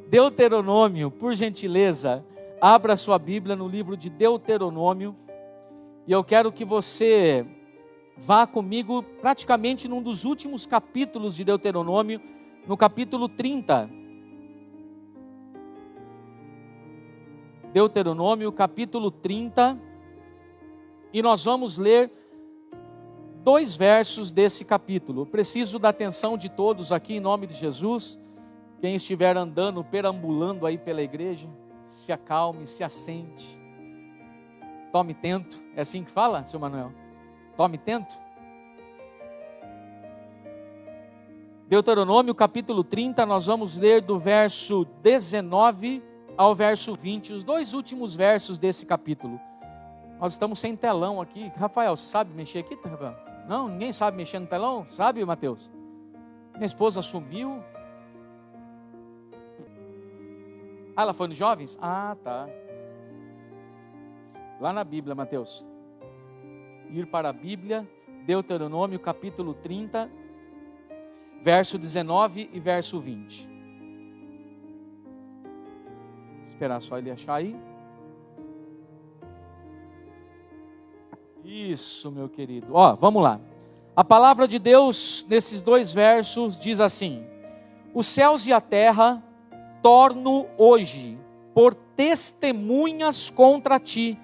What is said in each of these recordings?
Deuteronômio, por gentileza, abra sua Bíblia no livro de Deuteronômio, e eu quero que você vá comigo praticamente num dos últimos capítulos de Deuteronômio, no capítulo 30. Deuteronômio, capítulo 30, e nós vamos ler 2 versos desse capítulo. Eu preciso da atenção de todos aqui em nome de Jesus. Quem estiver andando, perambulando aí pela igreja, se acalme, se assente, tome tento. É assim que fala, seu Manuel? Tome tento. Deuteronômio capítulo 30, nós vamos ler do verso 19 ao verso 20, os 2 últimos versos desse capítulo. Nós estamos sem telão aqui. Rafael, você sabe mexer aqui, Rafael? Não, ninguém sabe mexer no telão? Sabe, Mateus? Minha esposa sumiu. Ah, ela foi nos jovens? Ah, tá. Lá na Bíblia, Mateus. Ir para a Bíblia, Deuteronômio capítulo 30, verso 19 e verso 20. Vou esperar só ele achar aí. Isso, meu querido. Ó, vamos lá. A palavra de Deus, nesses 2 versos, diz assim: os céus e a terra torno hoje por testemunhas contra ti,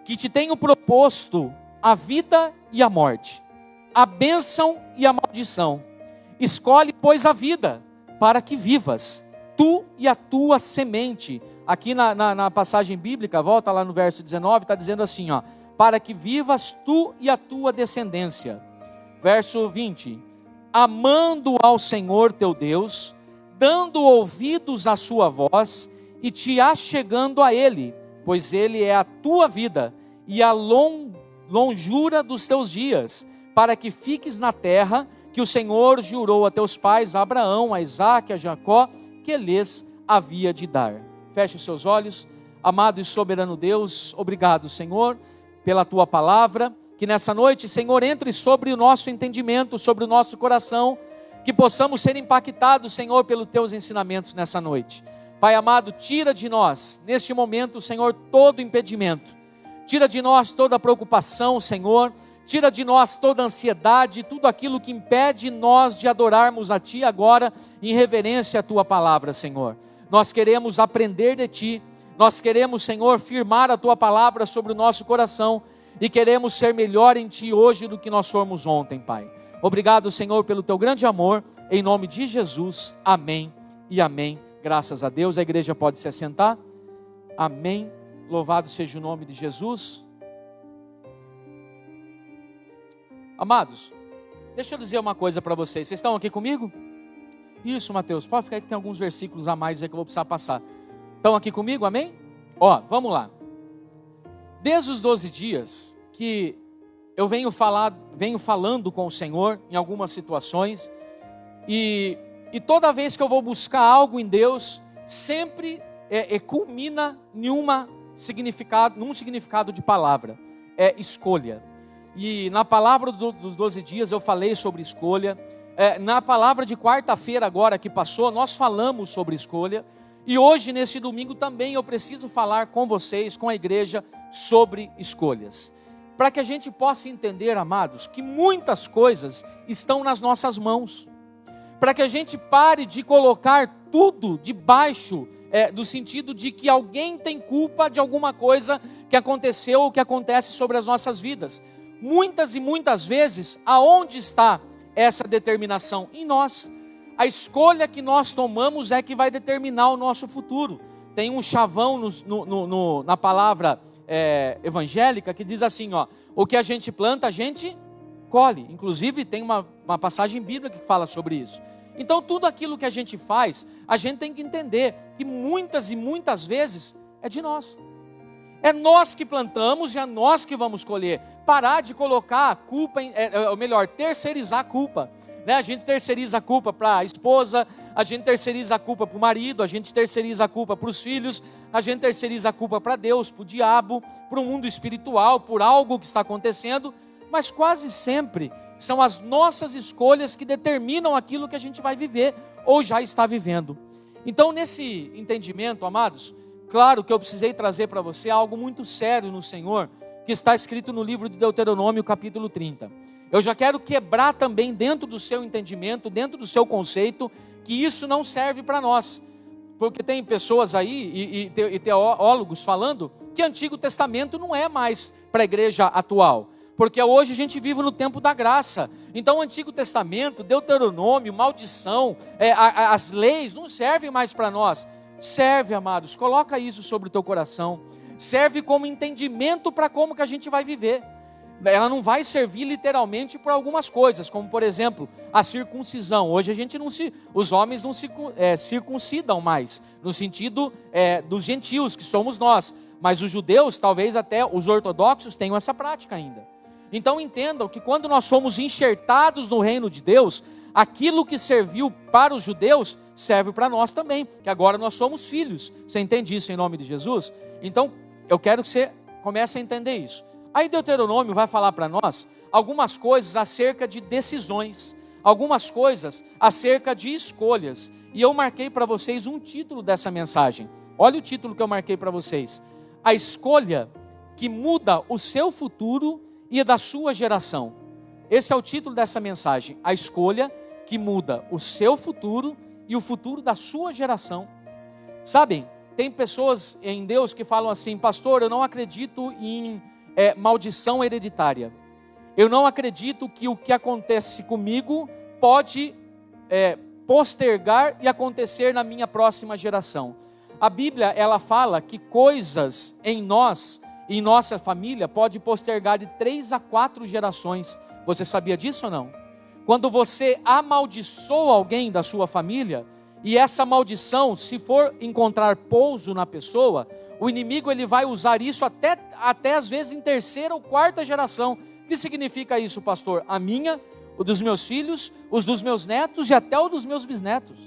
que te tenho proposto a vida e a morte, a bênção e a maldição. Escolhe, pois, a vida, para que vivas, tu e a tua semente. Aqui na passagem bíblica, volta lá no verso 19, está dizendo assim, ó: para que vivas tu e a tua descendência. Verso 20: amando ao Senhor teu Deus, dando ouvidos à sua voz e te achegando a Ele, pois Ele é a tua vida e a longura dos teus dias, para que fiques na terra que o Senhor jurou a teus pais, a Abraão, a Isaque, a Jacó, que lhes havia de dar. Feche os seus olhos. Amado e soberano Deus, obrigado, Senhor, pela tua palavra, que nessa noite, Senhor, entre sobre o nosso entendimento, sobre o nosso coração, que possamos ser impactados, Senhor, pelos teus ensinamentos nessa noite. Pai amado, tira de nós, neste momento, Senhor, todo impedimento. Tira de nós toda preocupação, Senhor. Tira de nós toda ansiedade, tudo aquilo que impede nós de adorarmos a Ti agora, em reverência à Tua palavra, Senhor. Nós queremos aprender de Ti. Nós queremos, Senhor, firmar a Tua palavra sobre o nosso coração. E queremos ser melhor em Ti hoje do que nós fomos ontem, Pai. Obrigado, Senhor, pelo Teu grande amor, em nome de Jesus, amém e amém, graças a Deus. A igreja pode se assentar, amém, louvado seja o nome de Jesus. Amados, deixa eu dizer uma coisa para vocês estão aqui comigo? Isso, Mateus, pode ficar aí que tem alguns versículos a mais aí que eu vou precisar passar. Estão aqui comigo, amém? Ó, vamos lá. Desde os 12 dias que eu venho falando com o Senhor em algumas situações, e toda vez que eu vou buscar algo em Deus, sempre culmina num significado de palavra, escolha. E na palavra dos 12 dias eu falei sobre escolha, na palavra de quarta-feira agora que passou, nós falamos sobre escolha, e hoje nesse domingo também eu preciso falar com vocês, com a igreja, sobre escolhas. Para que a gente possa entender, amados, que muitas coisas estão nas nossas mãos. Para que a gente pare de colocar tudo debaixo do sentido de que alguém tem culpa de alguma coisa que aconteceu ou que acontece sobre as nossas vidas. Muitas e muitas vezes, aonde está essa determinação? Em nós. A escolha que nós tomamos é que vai determinar o nosso futuro. Tem um chavão na palavra evangélica que diz assim, ó: o que a gente planta, a gente colhe. Inclusive tem uma passagem bíblica que fala sobre isso. Então tudo aquilo que a gente faz, a gente tem que entender que muitas e muitas vezes é de nós. É nós que plantamos e é nós que vamos colher. Parar de colocar a culpa, ou melhor, terceirizar a culpa. Né? A gente terceiriza a culpa para a esposa, a gente terceiriza a culpa para o marido, a gente terceiriza a culpa para os filhos, a gente terceiriza a culpa para Deus, para o diabo, para o mundo espiritual, por algo que está acontecendo, mas quase sempre são as nossas escolhas que determinam aquilo que a gente vai viver ou já está vivendo. Então, nesse entendimento, amados, claro que eu precisei trazer para você algo muito sério no Senhor, que está escrito no livro de Deuteronômio, capítulo 30. Eu já quero quebrar também dentro do seu entendimento, dentro do seu conceito, que isso não serve para nós. Porque tem pessoas aí e teólogos falando que Antigo Testamento não é mais para a igreja atual. Porque hoje a gente vive no tempo da graça. Então o Antigo Testamento, Deuteronômio, maldição, as leis não servem mais para nós. Serve, amados, coloca isso sobre o teu coração. Serve como entendimento para como que a gente vai viver. Ela não vai servir literalmente para algumas coisas, como por exemplo, a circuncisão. Hoje os homens não se circuncidam mais, no sentido dos gentios, que somos nós. Mas os judeus, talvez até os ortodoxos, tenham essa prática ainda. Então entendam que quando nós somos enxertados no reino de Deus, aquilo que serviu para os judeus, serve para nós também, que agora nós somos filhos. Você entende isso em nome de Jesus? Então, eu quero que você comece a entender isso. Aí Deuteronômio vai falar para nós algumas coisas acerca de decisões, algumas coisas acerca de escolhas. E eu marquei para vocês um título dessa mensagem. Olha o título que eu marquei para vocês. A escolha que muda o seu futuro e da sua geração. Esse é o título dessa mensagem. A escolha que muda o seu futuro e o futuro da sua geração. Sabem, tem pessoas em Deus que falam assim: pastor, eu não acredito em maldição hereditária. Eu não acredito que o que acontece comigo pode postergar e acontecer na minha próxima geração. A Bíblia, ela fala que coisas em nós, em nossa família, pode postergar de 3 a 4 gerações. Você sabia disso ou não? Quando você amaldiçoa alguém da sua família, e essa maldição, se for encontrar pouso na pessoa, o inimigo ele vai usar isso até às vezes em 3ª ou 4ª geração. O que significa isso, pastor? A minha, o dos meus filhos, os dos meus netos e até o dos meus bisnetos.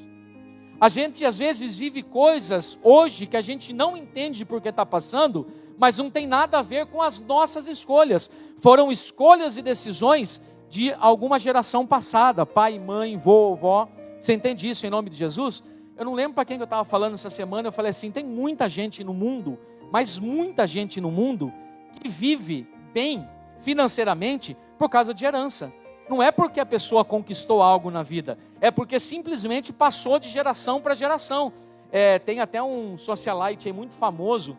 A gente às vezes vive coisas hoje que a gente não entende porque está passando, mas não tem nada a ver com as nossas escolhas. Foram escolhas e decisões de alguma geração passada, pai, mãe, vô, vó. Você entende isso em nome de Jesus? Eu não lembro para quem que eu estava falando essa semana. Eu falei assim: tem muita gente no mundo, mas muita gente no mundo que vive bem financeiramente por causa de herança. Não é porque a pessoa conquistou algo na vida, é porque simplesmente passou de geração para geração. Tem até um socialite aí muito famoso,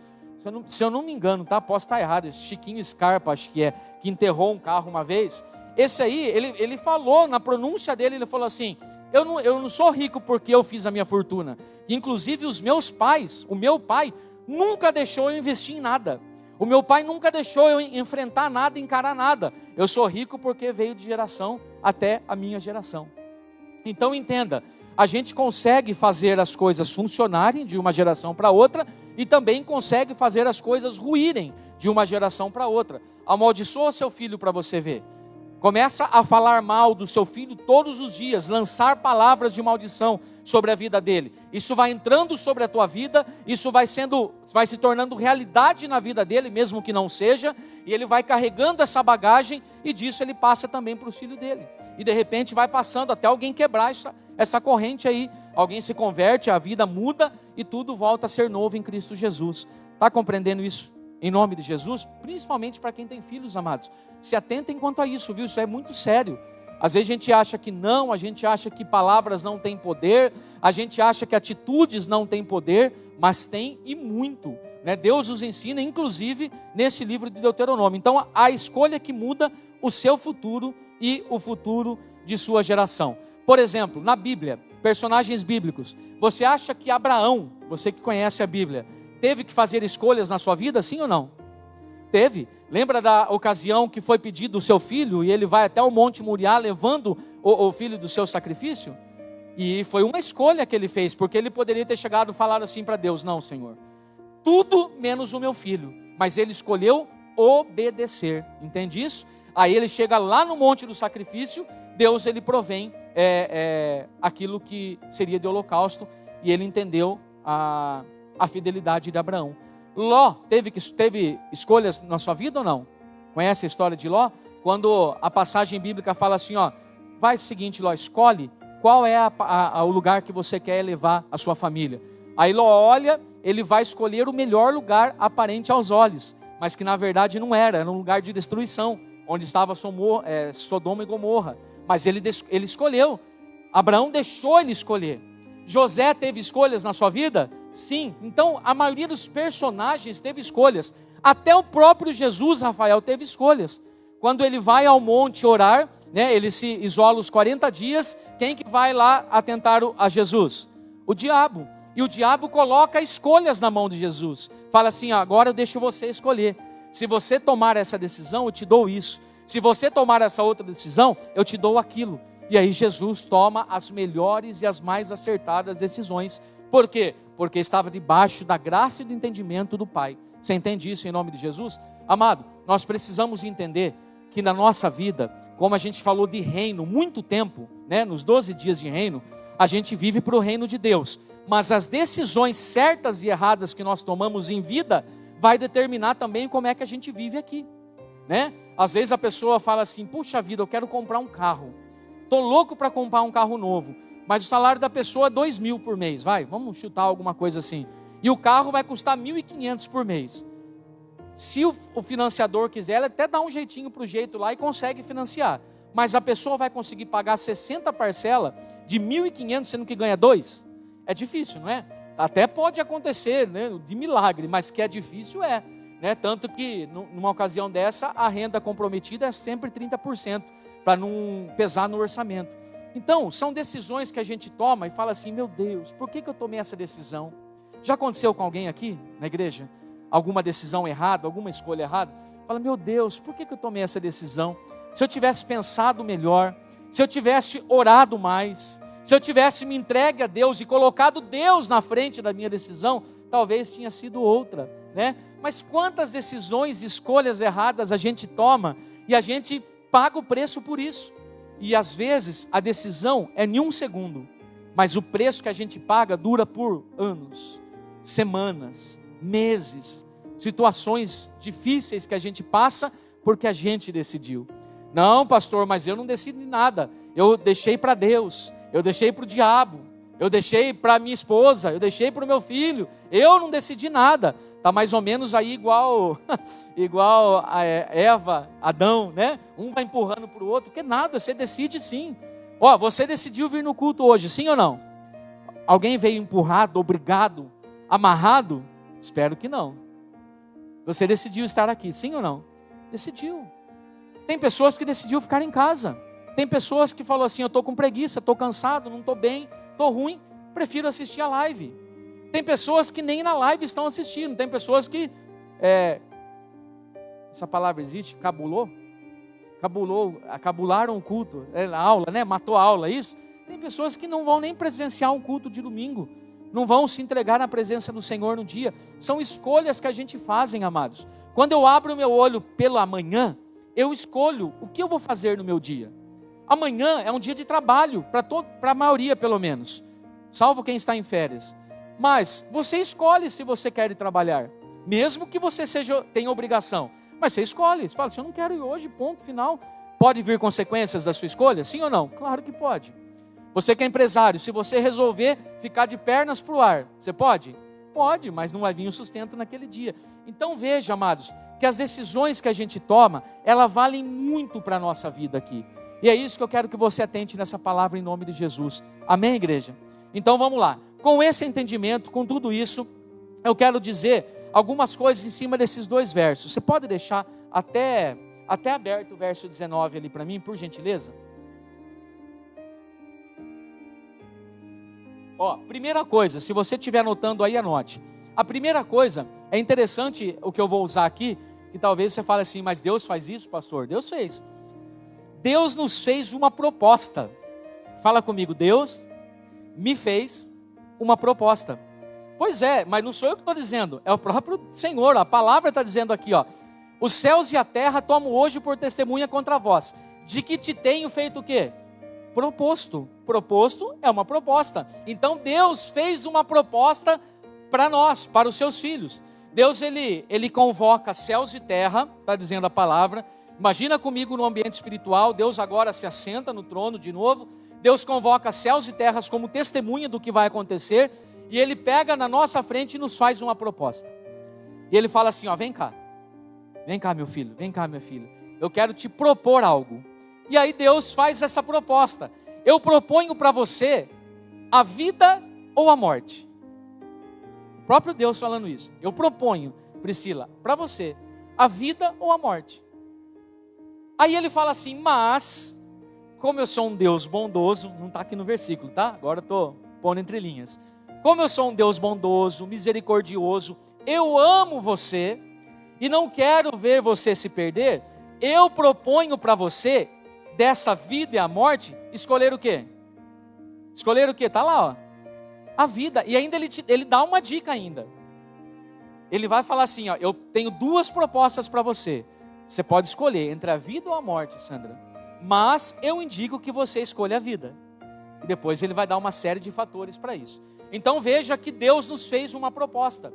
se eu não me engano, tá? Posso estar errado, Chiquinho Scarpa, acho que que enterrou um carro uma vez. Esse aí, ele falou, na pronúncia dele, ele falou assim: eu não sou rico porque eu fiz a minha fortuna. Inclusive os meus pais, o meu pai nunca deixou eu investir em nada. O meu pai nunca deixou eu enfrentar nada, encarar nada. Eu sou rico porque veio de geração até a minha geração. Então entenda, a gente consegue fazer as coisas funcionarem de uma geração para outra e também consegue fazer as coisas ruírem de uma geração para outra. Amaldiçoa seu filho para você ver. Começa a falar mal do seu filho todos os dias, lançar palavras de maldição sobre a vida dele. Isso vai entrando sobre a tua vida, isso vai se tornando realidade na vida dele, mesmo que não seja, e ele vai carregando essa bagagem, e disso ele passa também para o filho dele. E de repente vai passando até alguém quebrar essa corrente aí. Alguém se converte, a vida muda e tudo volta a ser novo em Cristo Jesus. Está compreendendo isso? Em nome de Jesus, principalmente para quem tem filhos, amados. Se atentem quanto a isso, viu? Isso é muito sério. Às vezes a gente acha que não, a gente acha que palavras não têm poder, a gente acha que atitudes não têm poder, mas tem e muito, né? Deus nos ensina, inclusive, nesse livro de Deuteronômio. Então, a escolha que muda o seu futuro e o futuro de sua geração. Por exemplo, na Bíblia, personagens bíblicos. Você acha que Abraão, você que conhece a Bíblia, teve que fazer escolhas na sua vida, sim ou não? Teve. Lembra da ocasião que foi pedido o seu filho e ele vai até o Monte Moriá levando o filho do seu sacrifício? E foi uma escolha que ele fez, porque ele poderia ter chegado e falado assim para Deus: não, Senhor, tudo menos o meu filho. Mas ele escolheu obedecer, entende isso? Aí ele chega lá no Monte do Sacrifício, Deus ele provém aquilo que seria de holocausto, e ele entendeu a fidelidade de Abraão. Ló teve escolhas na sua vida ou não? Conhece a história de Ló? Quando a passagem bíblica fala assim, ó, vai o seguinte, Ló, escolhe qual é o lugar que você quer levar a sua família? Aí Ló olha, ele vai escolher o melhor lugar aparente aos olhos, mas que na verdade não era um lugar de destruição, onde estava Sodoma e Gomorra. Mas ele escolheu, Abraão deixou ele escolher. José teve escolhas na sua vida? Sim. Então a maioria dos personagens teve escolhas. Até o próprio Jesus, Rafael, teve escolhas. Quando ele vai ao monte orar, né, ele se isola os 40 dias, quem que vai lá atentar a Jesus? O diabo. E o diabo coloca escolhas na mão de Jesus. Fala assim, agora eu deixo você escolher. Se você tomar essa decisão, eu te dou isso. Se você tomar essa outra decisão, eu te dou aquilo. E aí Jesus toma as melhores e as mais acertadas decisões. Por quê? Porque estava debaixo da graça e do entendimento do Pai. Você entende isso em nome de Jesus? Amado, nós precisamos entender que na nossa vida, como a gente falou de reino muito tempo, né, nos 12 dias de reino, a gente vive para o reino de Deus. Mas as decisões certas e erradas que nós tomamos em vida, vai determinar também como é que a gente vive aqui, né? Às vezes a pessoa fala assim, puxa vida, eu quero comprar um carro. Estou louco para comprar um carro novo, mas o salário da pessoa é 2.000 por mês, vamos chutar alguma coisa assim. E o carro vai custar 1.500 por mês. Se o financiador quiser, ele até dá um jeitinho para o jeito lá e consegue financiar. Mas a pessoa vai conseguir pagar 60 parcelas de 1.500, sendo que ganha 2? É difícil, não é? Até pode acontecer, né, de milagre, mas que é difícil né? Tanto que numa ocasião dessa, a renda comprometida é sempre 30%, para não pesar no orçamento. Então, são decisões que a gente toma e fala assim, meu Deus, por que eu tomei essa decisão? Já aconteceu com alguém aqui na igreja? Alguma decisão errada, alguma escolha errada? Fala, meu Deus, por que eu tomei essa decisão? Se eu tivesse pensado melhor, se eu tivesse orado mais, se eu tivesse me entregue a Deus e colocado Deus na frente da minha decisão, talvez tinha sido outra, né? Mas quantas decisões, escolhas erradas a gente toma e a gente paga o preço por isso. E às vezes a decisão é em 1 segundo, mas o preço que a gente paga dura por anos, semanas, meses, situações difíceis que a gente passa porque a gente decidiu. Não, pastor, mas eu não decidi nada, eu deixei para Deus, eu deixei para o diabo, eu deixei para minha esposa, eu deixei para o meu filho, eu não decidi nada. Está mais ou menos aí igual a Eva, Adão, né? Um vai empurrando para o outro, porque nada, você decide sim. Ó, você decidiu vir no culto hoje, sim ou não? Alguém veio empurrado, obrigado, amarrado? Espero que não. Você decidiu estar aqui, sim ou não? Decidiu. Tem pessoas que decidiu ficar em casa. Tem pessoas que falam assim, eu estou com preguiça, estou cansado, não estou bem, estou ruim, prefiro assistir a live. Tem pessoas que nem na live estão assistindo. Tem pessoas que, essa palavra existe, cabularam o culto, a aula, né? Matou a aula, isso. Tem pessoas que não vão nem presenciar um culto de domingo, não vão se entregar na presença do Senhor no dia. São escolhas que a gente faz, amados. Quando eu abro o meu olho pela manhã, eu escolho o que eu vou fazer no meu dia. Amanhã é um dia de trabalho, para a maioria pelo menos, salvo quem está em férias. Mas você escolhe se você quer ir trabalhar, mesmo que você tenha obrigação. Mas você escolhe, você fala assim, eu não quero ir hoje, ponto final. Pode vir consequências da sua escolha? Sim ou não? Claro que pode. Você que é empresário, se você resolver ficar de pernas para o ar, você pode? Pode, mas não vai vir o sustento naquele dia. Então veja, amados, que as decisões que a gente toma, elas valem muito para a nossa vida aqui. E é isso que eu quero que você atente nessa palavra em nome de Jesus. Amém, igreja? Então vamos lá. Com esse entendimento, com tudo isso, eu quero dizer algumas coisas em cima desses 2 versos. Você pode deixar até aberto o verso 19 ali para mim, por gentileza? Ó, primeira coisa, se você estiver anotando aí, anote. A primeira coisa, é interessante o que eu vou usar aqui, que talvez você fale assim, mas Deus faz isso, pastor? Deus fez. Deus nos fez uma proposta. Fala comigo, Deus me fez uma proposta. Pois é, mas não sou eu que estou dizendo, é o próprio Senhor, a palavra está dizendo aqui, ó, os céus e a terra tomam hoje por testemunha contra vós, de que te tenho feito o quê? Proposto. Proposto é uma proposta. Então Deus fez uma proposta para nós, para os seus filhos. Deus ele convoca céus e terra, está dizendo a palavra. Imagina comigo no ambiente espiritual, Deus agora se assenta no trono de novo. Deus convoca céus e terras como testemunha do que vai acontecer, e Ele pega na nossa frente e nos faz uma proposta. E Ele fala assim, ó, vem cá meu filho, vem cá minha filha, eu quero te propor algo. E aí Deus faz essa proposta, eu proponho para você a vida ou a morte. O próprio Deus falando isso, eu proponho, Priscila, para você, a vida ou a morte. Aí Ele fala assim, mas, como eu sou um Deus bondoso, não está aqui no versículo, tá? Agora eu estou pondo entre linhas. Como eu sou um Deus bondoso, misericordioso, eu amo você e não quero ver você se perder, eu proponho para você, dessa vida e a morte, escolher o quê? Escolher o quê? Está lá, ó. A vida. E ainda ele dá uma dica ainda. Ele vai falar assim, ó, eu tenho duas propostas para você. Você pode escolher entre a vida ou a morte, Sandra. Mas eu indico que você escolha a vida. E depois ele vai dar uma série de fatores para isso. Então veja que Deus nos fez uma proposta.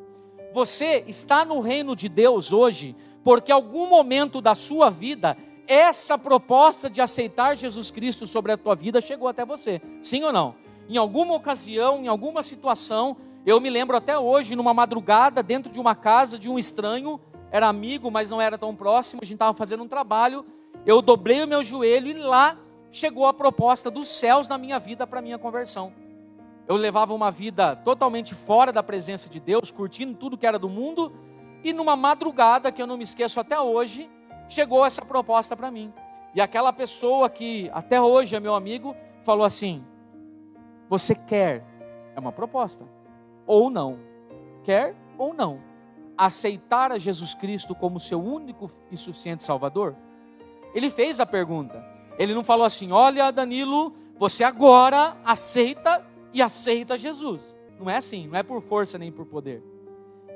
Você está no reino de Deus hoje, porque em algum momento da sua vida, essa proposta de aceitar Jesus Cristo sobre a tua vida chegou até você. Sim ou não? Em alguma ocasião, em alguma situação, eu me lembro até hoje, numa madrugada, dentro de uma casa de um estranho, era amigo, mas não era tão próximo, a gente estava fazendo um trabalho, eu dobrei o meu joelho e lá chegou a proposta dos céus na minha vida para a minha conversão. Eu levava uma vida totalmente fora da presença de Deus, curtindo tudo que era do mundo, e numa madrugada, que eu não me esqueço até hoje, chegou essa proposta para mim. E aquela pessoa que até hoje é meu amigo, falou assim, você quer, é uma proposta, ou não, quer ou não, aceitar a Jesus Cristo como seu único e suficiente Salvador? Ele fez a pergunta, ele não falou assim, olha Danilo, você agora aceita Jesus. Não é assim, não é por força nem por poder.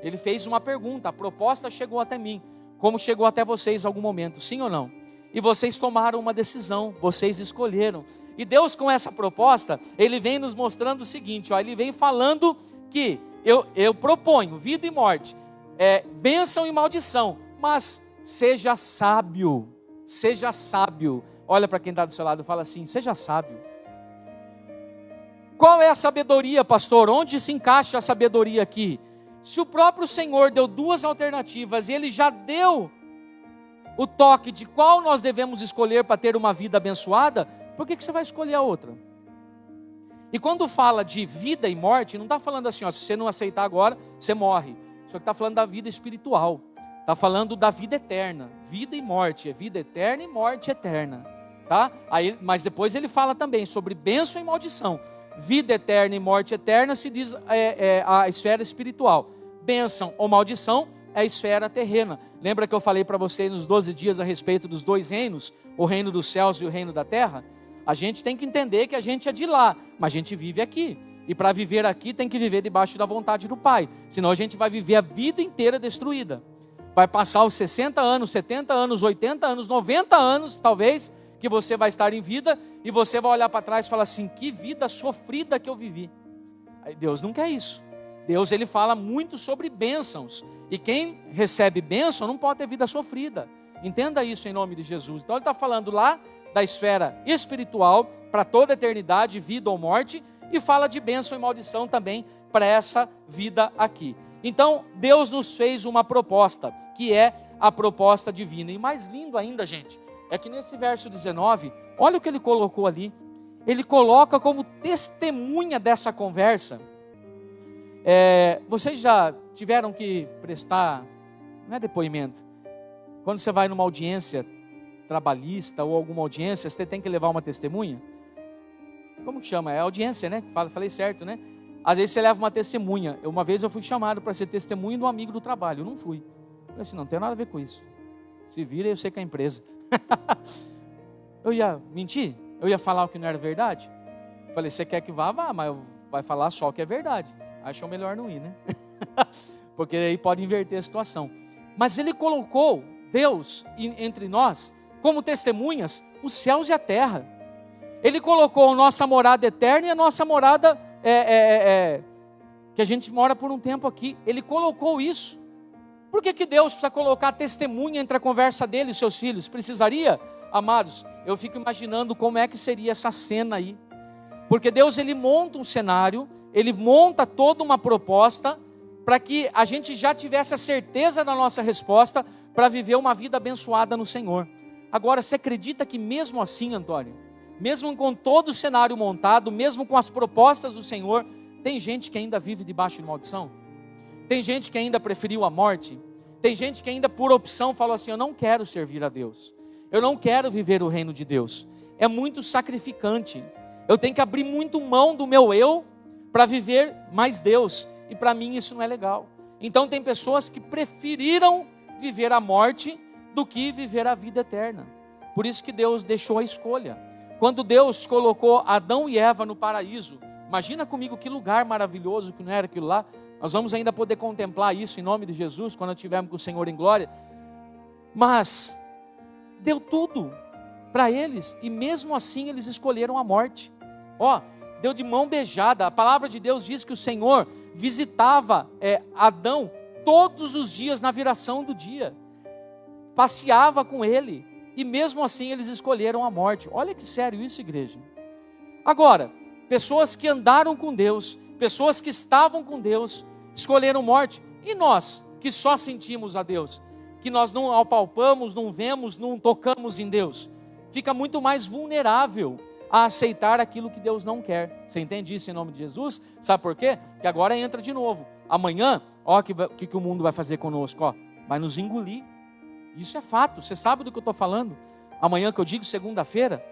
Ele fez uma pergunta, a proposta chegou até mim, como chegou até vocês em algum momento, sim ou não? E vocês tomaram uma decisão, vocês escolheram. E Deus, com essa proposta, Ele vem nos mostrando o seguinte, ó, Ele vem falando que eu proponho vida e morte, bênção e maldição, mas seja sábio. Olha para quem está do seu lado e fala assim, seja sábio. Qual é a sabedoria, pastor? Onde se encaixa a sabedoria aqui? Se o próprio Senhor deu duas alternativas e Ele já deu o toque de qual nós devemos escolher para ter uma vida abençoada, por que você vai escolher a outra? E quando fala de vida e morte, não está falando assim, ó, se você não aceitar agora, você morre. Só que está falando da vida espiritual. Está falando da vida eterna. Vida e morte, é vida eterna e morte eterna. Tá? Aí, mas depois ele fala também sobre bênção e maldição. Vida eterna e morte eterna se diz a esfera espiritual. Bênção ou maldição é a esfera terrena. Lembra que eu falei para vocês nos 12 dias a respeito dos dois reinos? O reino dos céus e o reino da terra? A gente tem que entender que a gente é de lá, mas a gente vive aqui. E para viver aqui tem que viver debaixo da vontade do Pai. Senão a gente vai viver a vida inteira destruída. Vai passar os 60 anos, 70 anos, 80 anos, 90 anos talvez, que você vai estar em vida, e você vai olhar para trás e falar assim, que vida sofrida que eu vivi. Aí Deus não quer isso. Deus, Ele fala muito sobre bênçãos, e quem recebe bênção não pode ter vida sofrida. Entenda isso em nome de Jesus. Então Ele está falando lá da esfera espiritual, para toda a eternidade, vida ou morte, e fala de bênção e maldição também para essa vida aqui. Então Deus nos fez uma proposta, que é a proposta divina. E mais lindo ainda, gente, é que nesse verso 19, olha o que ele colocou ali. Ele coloca como testemunha dessa conversa. Vocês já tiveram que prestar, não é depoimento, quando você vai numa audiência trabalhista ou alguma audiência, você tem que levar uma testemunha? Como que chama? É audiência, né? Falei certo, né? Às vezes você leva uma testemunha. Uma vez eu fui chamado para ser testemunha de um amigo do trabalho, eu não fui. Eu falei assim, não tem nada a ver com isso. Se vira, eu sei que é a empresa. Eu ia mentir? Eu ia falar o que não era verdade? Eu falei, você quer que vá, mas vai falar só o que é verdade. Achou melhor não ir, né? Porque aí pode inverter a situação. Mas Ele colocou Deus entre nós como testemunhas os céus e a terra. Ele colocou a nossa morada eterna e a nossa morada que a gente mora por um tempo aqui. Ele colocou isso. Por que Deus precisa colocar testemunha entre a conversa dele e seus filhos? Precisaria? Amados, eu fico imaginando como é que seria essa cena aí. Porque Deus, ele monta um cenário, ele monta toda uma proposta para que a gente já tivesse a certeza da nossa resposta para viver uma vida abençoada no Senhor. Agora, você acredita que mesmo assim, Antônio, mesmo com todo o cenário montado, mesmo com as propostas do Senhor, tem gente que ainda vive debaixo de maldição? Tem gente que ainda preferiu a morte? Tem gente que ainda por opção falou assim: eu não quero servir a Deus, eu não quero viver o reino de Deus, é muito sacrificante, eu tenho que abrir muito mão do meu eu para viver mais Deus, e para mim isso não é legal. Então tem pessoas que preferiram viver a morte do que viver a vida eterna. Por isso que Deus deixou a escolha. Quando Deus colocou Adão e Eva no paraíso, imagina comigo que lugar maravilhoso que não era aquilo lá. Nós vamos ainda poder contemplar isso em nome de Jesus, quando estivermos com o Senhor em glória. Mas deu tudo para eles, e mesmo assim eles escolheram a morte. Deu de mão beijada. A palavra de Deus diz que o Senhor visitava Adão todos os dias na viração do dia, passeava com ele, e mesmo assim eles escolheram a morte. Olha que sério isso, igreja. Agora, pessoas que andaram com Deus, pessoas que estavam com Deus, escolheram morte. E nós, que só sentimos a Deus, que nós não apalpamos, não vemos, não tocamos em Deus, fica muito mais vulnerável a aceitar aquilo que Deus não quer. Você entende isso em nome de Jesus? Sabe por quê? Que agora entra de novo. Amanhã, o que o mundo vai fazer conosco? Vai nos engolir. Isso é fato, você sabe do que eu estou falando. Amanhã, que eu digo segunda-feira,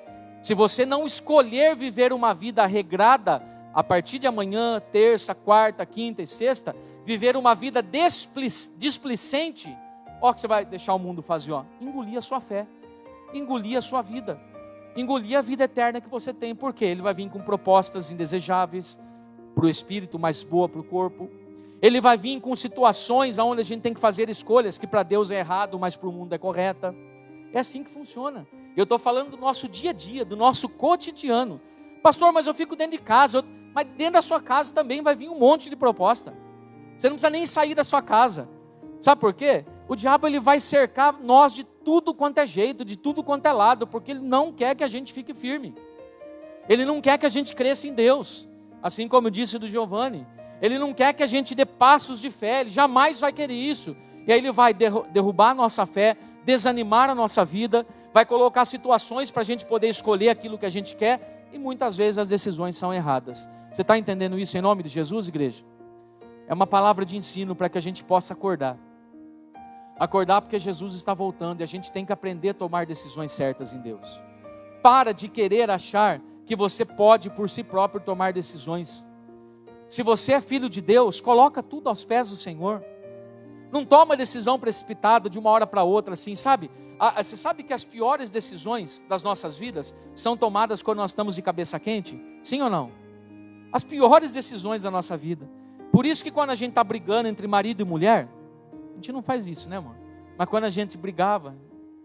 se você não escolher viver uma vida regrada, a partir de amanhã, terça, quarta, quinta e sexta, viver uma vida displicente, o que você vai deixar o mundo fazer? Engolir a sua fé, engolir a sua vida, engolir a vida eterna que você tem. Porque ele vai vir com propostas indesejáveis para o espírito, mais boa para o corpo. Ele vai vir com situações onde a gente tem que fazer escolhas que para Deus é errado, mas para o mundo é correta. É assim que funciona. Eu estou falando do nosso dia a dia, do nosso cotidiano. Pastor, mas eu fico dentro de casa. Mas dentro da sua casa também vai vir um monte de proposta. Você não precisa nem sair da sua casa. Sabe por quê? O diabo, ele vai cercar nós de tudo quanto é jeito, de tudo quanto é lado, porque ele não quer que a gente fique firme. Ele não quer que a gente cresça em Deus. Assim como eu disse do Giovanni, ele não quer que a gente dê passos de fé, ele jamais vai querer isso. E aí ele vai derrubar a nossa fé, desanimar a nossa vida, vai colocar situações para a gente poder escolher aquilo que a gente quer, e muitas vezes as decisões são erradas. Você está entendendo isso em nome de Jesus, igreja? É uma palavra de ensino para que a gente possa acordar. Acordar porque Jesus está voltando e a gente tem que aprender a tomar decisões certas em Deus. Para de querer achar que você pode por si próprio tomar decisões. Se você é filho de Deus, coloca tudo aos pés do Senhor. Não toma decisão precipitada de uma hora para outra, assim, sabe? Você sabe que as piores decisões das nossas vidas são tomadas quando nós estamos de cabeça quente? Sim ou não? As piores decisões da nossa vida. Por isso que quando a gente está brigando entre marido e mulher, a gente não faz isso, né, amor? Mas quando a gente brigava,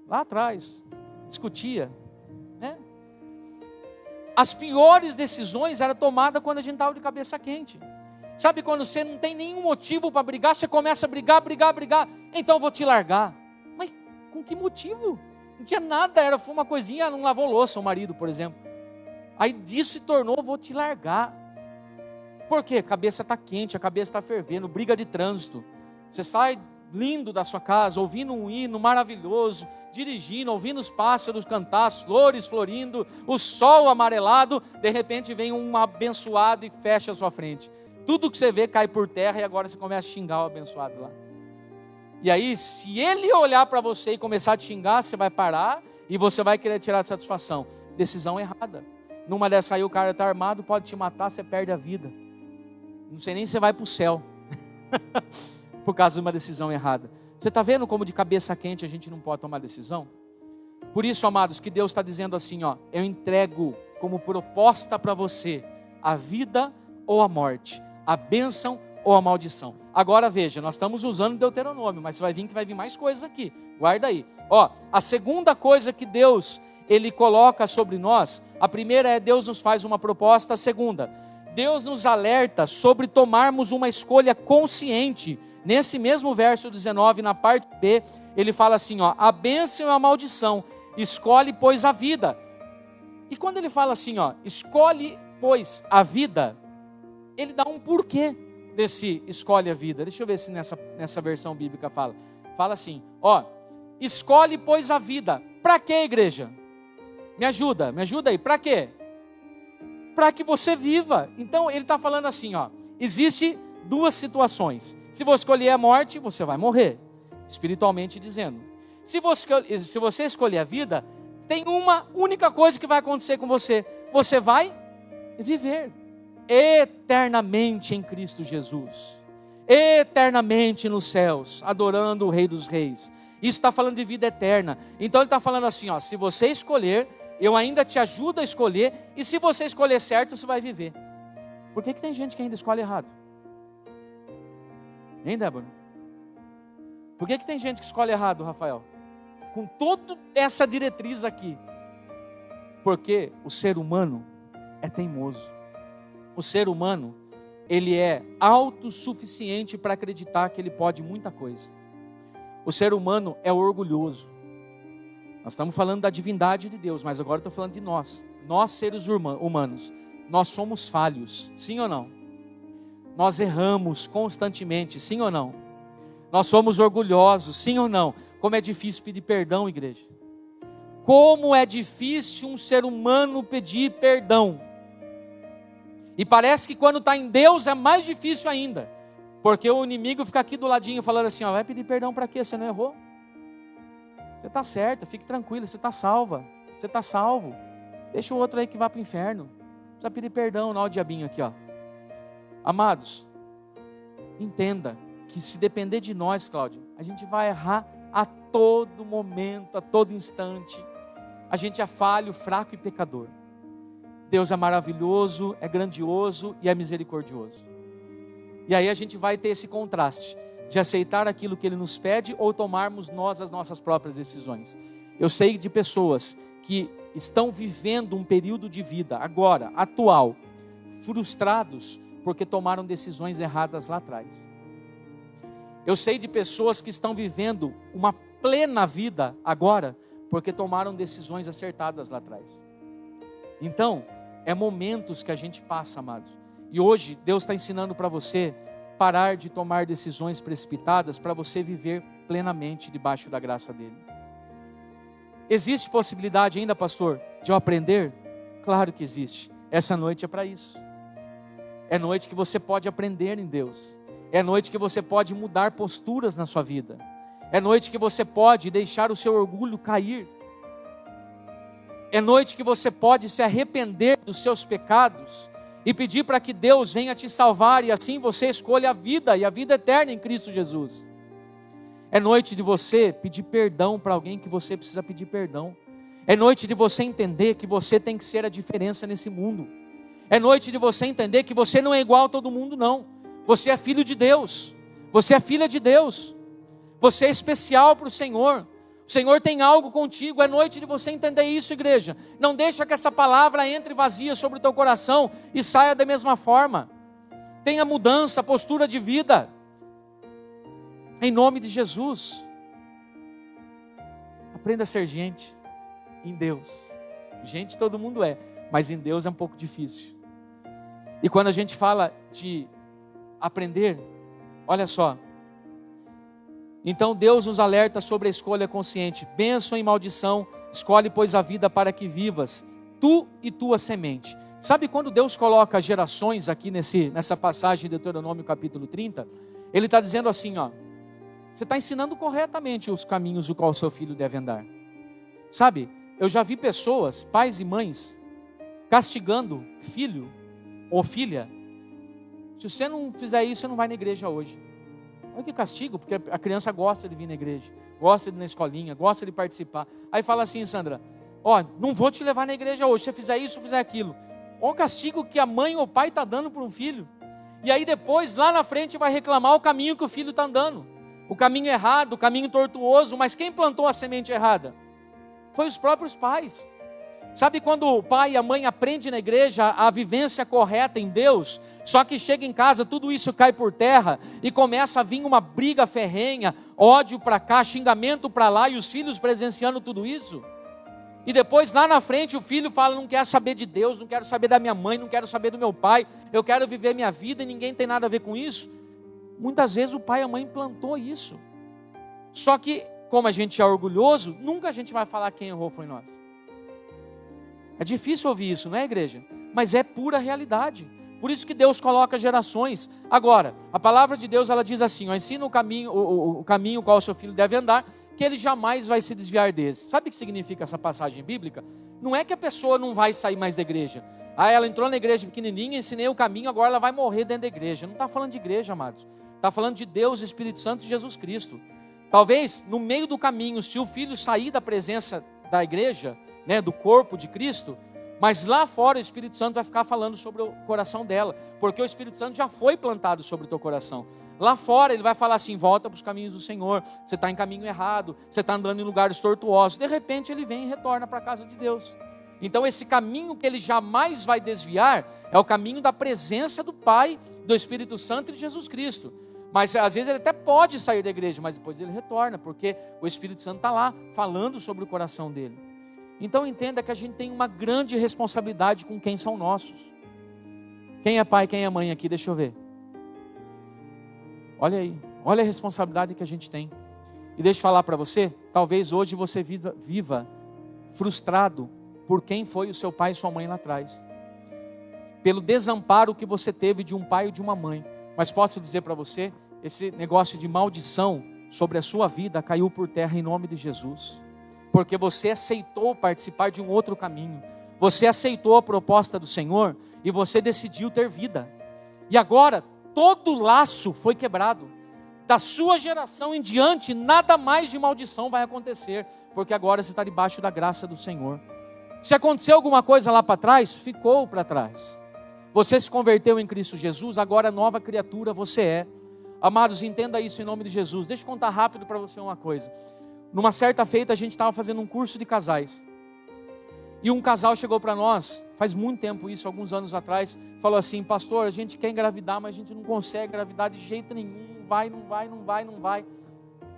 lá atrás, discutia, né? As piores decisões eram tomadas quando a gente estava de cabeça quente. Sabe quando você não tem nenhum motivo para brigar, você começa a brigar, então eu vou te largar. Mas com que motivo? Não tinha nada, foi uma coisinha, não lavou louça o marido, por exemplo. Aí disso se tornou, vou te largar. Por quê? A cabeça está quente, a cabeça está fervendo, briga de trânsito. Você sai lindo da sua casa, ouvindo um hino maravilhoso, dirigindo, ouvindo os pássaros cantar, as flores florindo, o sol amarelado, de repente vem um abençoado e fecha a sua frente. Tudo que você vê cai por terra e agora você começa a xingar o abençoado lá. E aí, se ele olhar para você e começar a te xingar, você vai parar e você vai querer tirar satisfação. Decisão errada. Numa dessas aí o cara está armado, pode te matar, você perde a vida. Não sei nem se você vai para o céu. Por causa de uma decisão errada. Você está vendo como de cabeça quente a gente não pode tomar decisão? Por isso, amados, que Deus está dizendo assim, eu entrego como proposta para você a vida ou a morte, a bênção ou a maldição. Agora veja, nós estamos usando Deuteronômio, mas vai vir mais coisas aqui. Guarda aí. A segunda coisa que Deus, Ele coloca sobre nós, a primeira é Deus nos faz uma proposta, a segunda, Deus nos alerta sobre tomarmos uma escolha consciente. Nesse mesmo verso 19, na parte B, ele fala assim, a bênção e a maldição, escolhe pois a vida. E quando ele fala assim, escolhe pois, a vida, ele dá um porquê desse escolhe a vida. Deixa eu ver se nessa versão bíblica fala. Fala assim, escolhe, pois, a vida. Para quê, igreja? Me ajuda aí, para quê? Para que você viva. Então, ele está falando assim, existe duas situações. Se você escolher a morte, você vai morrer, espiritualmente dizendo. Se você escolher a vida, tem uma única coisa que vai acontecer com você. Você vai viver eternamente em Cristo Jesus. Eternamente nos céus, adorando o Rei dos Reis. Isso está falando de vida eterna. Então ele está falando assim, se você escolher, eu ainda te ajudo a escolher. E se você escolher certo, você vai viver. Por que tem gente que ainda escolhe errado? Hein, Débora? Por que tem gente que escolhe errado, Rafael? Com toda essa diretriz aqui. Porque o ser humano é teimoso. O ser humano, ele é autossuficiente para acreditar que ele pode muita coisa. O ser humano é orgulhoso. Nós estamos falando da divindade de Deus, mas agora estou falando de nós. Nós, seres humanos, nós somos falhos, sim ou não? Nós erramos constantemente, sim ou não? Nós somos orgulhosos, sim ou não? Como é difícil pedir perdão, igreja. Como é difícil um ser humano pedir perdão. E parece que quando está em Deus é mais difícil ainda. Porque o inimigo fica aqui do ladinho falando assim, vai pedir perdão para quê? Você não errou? Você está certa, fique tranquila, você está salva. Você está salvo. Deixa o outro aí que vá para o inferno. Não precisa pedir perdão, não, o diabinho aqui, Amados, entenda que se depender de nós, Cláudio, a gente vai errar a todo momento, a todo instante. A gente é falho, fraco e pecador. Deus é maravilhoso, é grandioso e é misericordioso. E aí a gente vai ter esse contraste de aceitar aquilo que Ele nos pede ou tomarmos nós as nossas próprias decisões. Eu sei de pessoas que estão vivendo um período de vida, agora, atual, frustrados porque tomaram decisões erradas lá atrás. Eu sei de pessoas que estão vivendo uma plena vida agora porque tomaram decisões acertadas lá atrás. Então, é momentos que a gente passa, amados. E hoje, Deus está ensinando para você parar de tomar decisões precipitadas para você viver plenamente debaixo da graça dEle. Existe possibilidade ainda, pastor, de eu aprender? Claro que existe. Essa noite é para isso. É noite que você pode aprender em Deus. É noite que você pode mudar posturas na sua vida. É noite que você pode deixar o seu orgulho cair. É noite que você pode se arrepender dos seus pecados e pedir para que Deus venha te salvar e assim você escolha a vida e a vida eterna em Cristo Jesus. É noite de você pedir perdão para alguém que você precisa pedir perdão. É noite de você entender que você tem que ser a diferença nesse mundo. É noite de você entender que você não é igual a todo mundo, não. Você é filho de Deus. Você é filha de Deus. Você é especial para o Senhor. O Senhor tem algo contigo. É noite de você entender isso, igreja. Não deixa que essa palavra entre vazia sobre o teu coração e saia da mesma forma. Tenha mudança, postura de vida. Em nome de Jesus. Aprenda a ser gente em Deus. Gente todo mundo é, mas em Deus é um pouco difícil. E quando a gente fala de aprender, olha só. Então Deus nos alerta sobre a escolha consciente. Bênção e maldição, escolhe pois a vida para que vivas, tu e tua semente. Sabe quando Deus coloca gerações aqui nessa passagem de Deuteronômio capítulo 30? Ele está dizendo assim, você está ensinando corretamente os caminhos o qual o seu filho deve andar. Sabe, eu já vi pessoas, pais e mães, castigando filho ou filha. Se você não fizer isso, você não vai na igreja hoje. Olha que castigo, porque a criança gosta de vir na igreja, gosta de ir na escolinha, gosta de participar. Aí fala assim, Sandra, não vou te levar na igreja hoje, se você fizer isso, fizer aquilo. Olha o castigo que a mãe ou o pai está dando para um filho. E aí depois, lá na frente, vai reclamar o caminho que o filho está andando. O caminho errado, o caminho tortuoso, mas quem plantou a semente errada? Foi os próprios pais. Sabe quando o pai e a mãe aprendem na igreja a vivência correta em Deus, só que chega em casa, tudo isso cai por terra e começa a vir uma briga ferrenha, ódio para cá, xingamento para lá e os filhos presenciando tudo isso? E depois lá na frente o filho fala, não quero saber de Deus, não quero saber da minha mãe, não quero saber do meu pai, eu quero viver minha vida e ninguém tem nada a ver com isso. Muitas vezes o pai e a mãe implantou isso. Só que, como a gente é orgulhoso, nunca a gente vai falar quem errou foi nós. É difícil ouvir isso, não é, igreja? Mas é pura realidade. Por isso que Deus coloca gerações. Agora, a palavra de Deus, ela diz assim, ó, ensina o caminho qual o seu filho deve andar, que ele jamais vai se desviar desse. Sabe o que significa essa passagem bíblica? Não é que a pessoa não vai sair mais da igreja. Ah, ela entrou na igreja pequenininha, ensinei o caminho, agora ela vai morrer dentro da igreja. Não está falando de igreja, amados. Está falando de Deus, Espírito Santo e Jesus Cristo. Talvez, no meio do caminho, se o filho sair da presença da igreja, né, do corpo de Cristo, mas lá fora o Espírito Santo vai ficar falando sobre o coração dela, porque o Espírito Santo já foi plantado sobre o teu coração. Lá fora ele vai falar assim, volta para os caminhos do Senhor, você está em caminho errado, você está andando em lugares tortuosos. De repente ele vem e retorna para a casa de Deus. Então esse caminho que ele jamais vai desviar, é o caminho da presença do Pai, do Espírito Santo e de Jesus Cristo. Mas às vezes ele até pode sair da igreja, mas depois ele retorna, porque o Espírito Santo está lá, falando sobre o coração dele. Então entenda que a gente tem uma grande responsabilidade com quem são nossos. Quem é pai, quem é mãe aqui, deixa eu ver. Olha aí, olha a responsabilidade que a gente tem. E deixa eu falar para você, talvez hoje você viva frustrado por quem foi o seu pai e sua mãe lá atrás. Pelo desamparo que você teve de um pai e de uma mãe. Mas posso dizer para você, esse negócio de maldição sobre a sua vida caiu por terra em nome de Jesus. Porque você aceitou participar de um outro caminho. Você aceitou a proposta do Senhor e você decidiu ter vida. E agora, todo laço foi quebrado. Da sua geração em diante, nada mais de maldição vai acontecer. Porque agora você está debaixo da graça do Senhor. Se aconteceu alguma coisa lá para trás, ficou para trás. Você se converteu em Cristo Jesus, agora nova criatura você é. Amados, entenda isso em nome de Jesus. Deixa eu contar rápido para você uma coisa. Numa certa feita a gente estava fazendo um curso de casais. E um casal chegou para nós, faz muito tempo isso, alguns anos atrás, falou assim, pastor, a gente quer engravidar, mas a gente não consegue engravidar de jeito nenhum, não vai.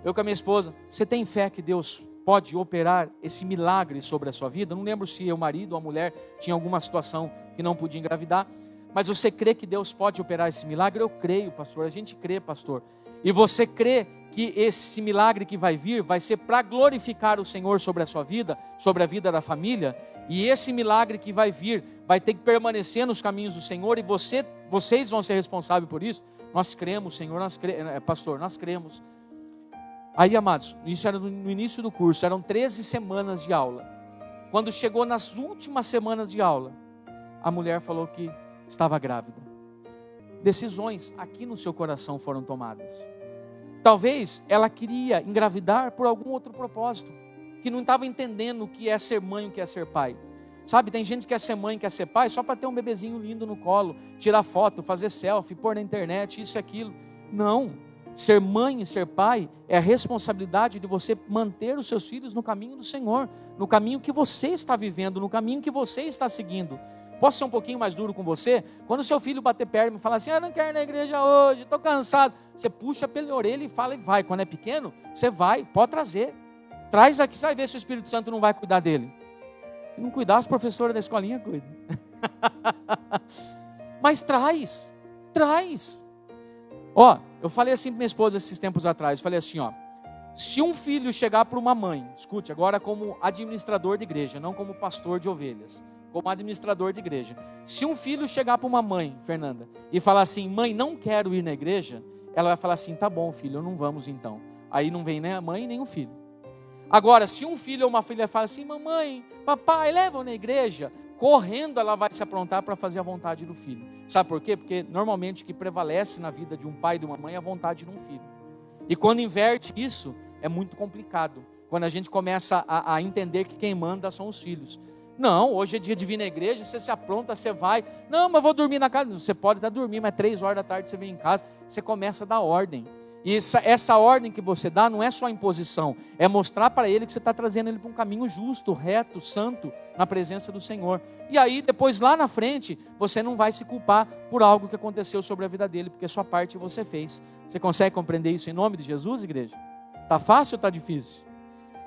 Eu com a minha esposa, você tem fé que Deus pode operar esse milagre sobre a sua vida? Não lembro se o marido ou a mulher tinha alguma situação que não podia engravidar, mas você crê que Deus pode operar esse milagre? Eu creio, pastor, a gente crê, pastor. E você crê que esse milagre que vai vir, vai ser para glorificar o Senhor sobre a sua vida, sobre a vida da família, e esse milagre que vai vir, vai ter que permanecer nos caminhos do Senhor, e vocês vão ser responsáveis por isso? Nós cremos, Senhor, pastor, nós cremos. Aí, amados, isso era no início do curso, eram 13 semanas de aula. Quando chegou nas últimas semanas de aula, a mulher falou que estava grávida. Decisões aqui no seu coração foram tomadas. Talvez ela queria engravidar por algum outro propósito, que não estava entendendo o que é ser mãe, o que é ser pai. Sabe, tem gente que quer ser mãe, quer ser pai, só para ter um bebezinho lindo no colo, tirar foto, fazer selfie, pôr na internet, isso e aquilo. Não, ser mãe e ser pai é a responsabilidade de você manter os seus filhos no caminho do Senhor, no caminho que você está vivendo, no caminho que você está seguindo. Posso ser um pouquinho mais duro com você? Quando o seu filho bater perna e falar assim, eu não quero ir na igreja hoje, estou cansado. Você puxa pela orelha e fala e vai. Quando é pequeno, você vai, pode trazer. Traz aqui, você vai ver se o Espírito Santo não vai cuidar dele. Se não cuidar, as professoras da escolinha cuidam. Mas traz. Ó, eu falei assim para minha esposa esses tempos atrás, falei assim, ó, se um filho chegar para uma mãe, escute, agora como administrador de igreja, não como pastor de ovelhas, como administrador de igreja. Se um filho chegar para uma mãe, Fernanda, e falar assim, mãe, não quero ir na igreja, ela vai falar assim, tá bom filho, não vamos então. Aí não vem nem a mãe nem o filho. Agora, se um filho ou uma filha fala assim, mamãe, papai, levam na igreja, correndo ela vai se aprontar para fazer a vontade do filho. Sabe por quê? Porque normalmente o que prevalece na vida de um pai e de uma mãe é a vontade de um filho. E quando inverte isso, é muito complicado. Quando a gente começa a entender que quem manda são os filhos. Não, hoje é dia de vir na igreja, você se apronta, você vai. Não, mas vou dormir na casa. Você pode até dormir, mas 3 horas da tarde você vem em casa. Você começa a dar ordem. E essa ordem que você dá não é só imposição. É mostrar para ele que você está trazendo ele para um caminho justo, reto, santo, na presença do Senhor. E aí, depois lá na frente, você não vai se culpar por algo que aconteceu sobre a vida dele, porque sua parte você fez. Você consegue compreender isso em nome de Jesus, igreja? Está fácil ou está difícil?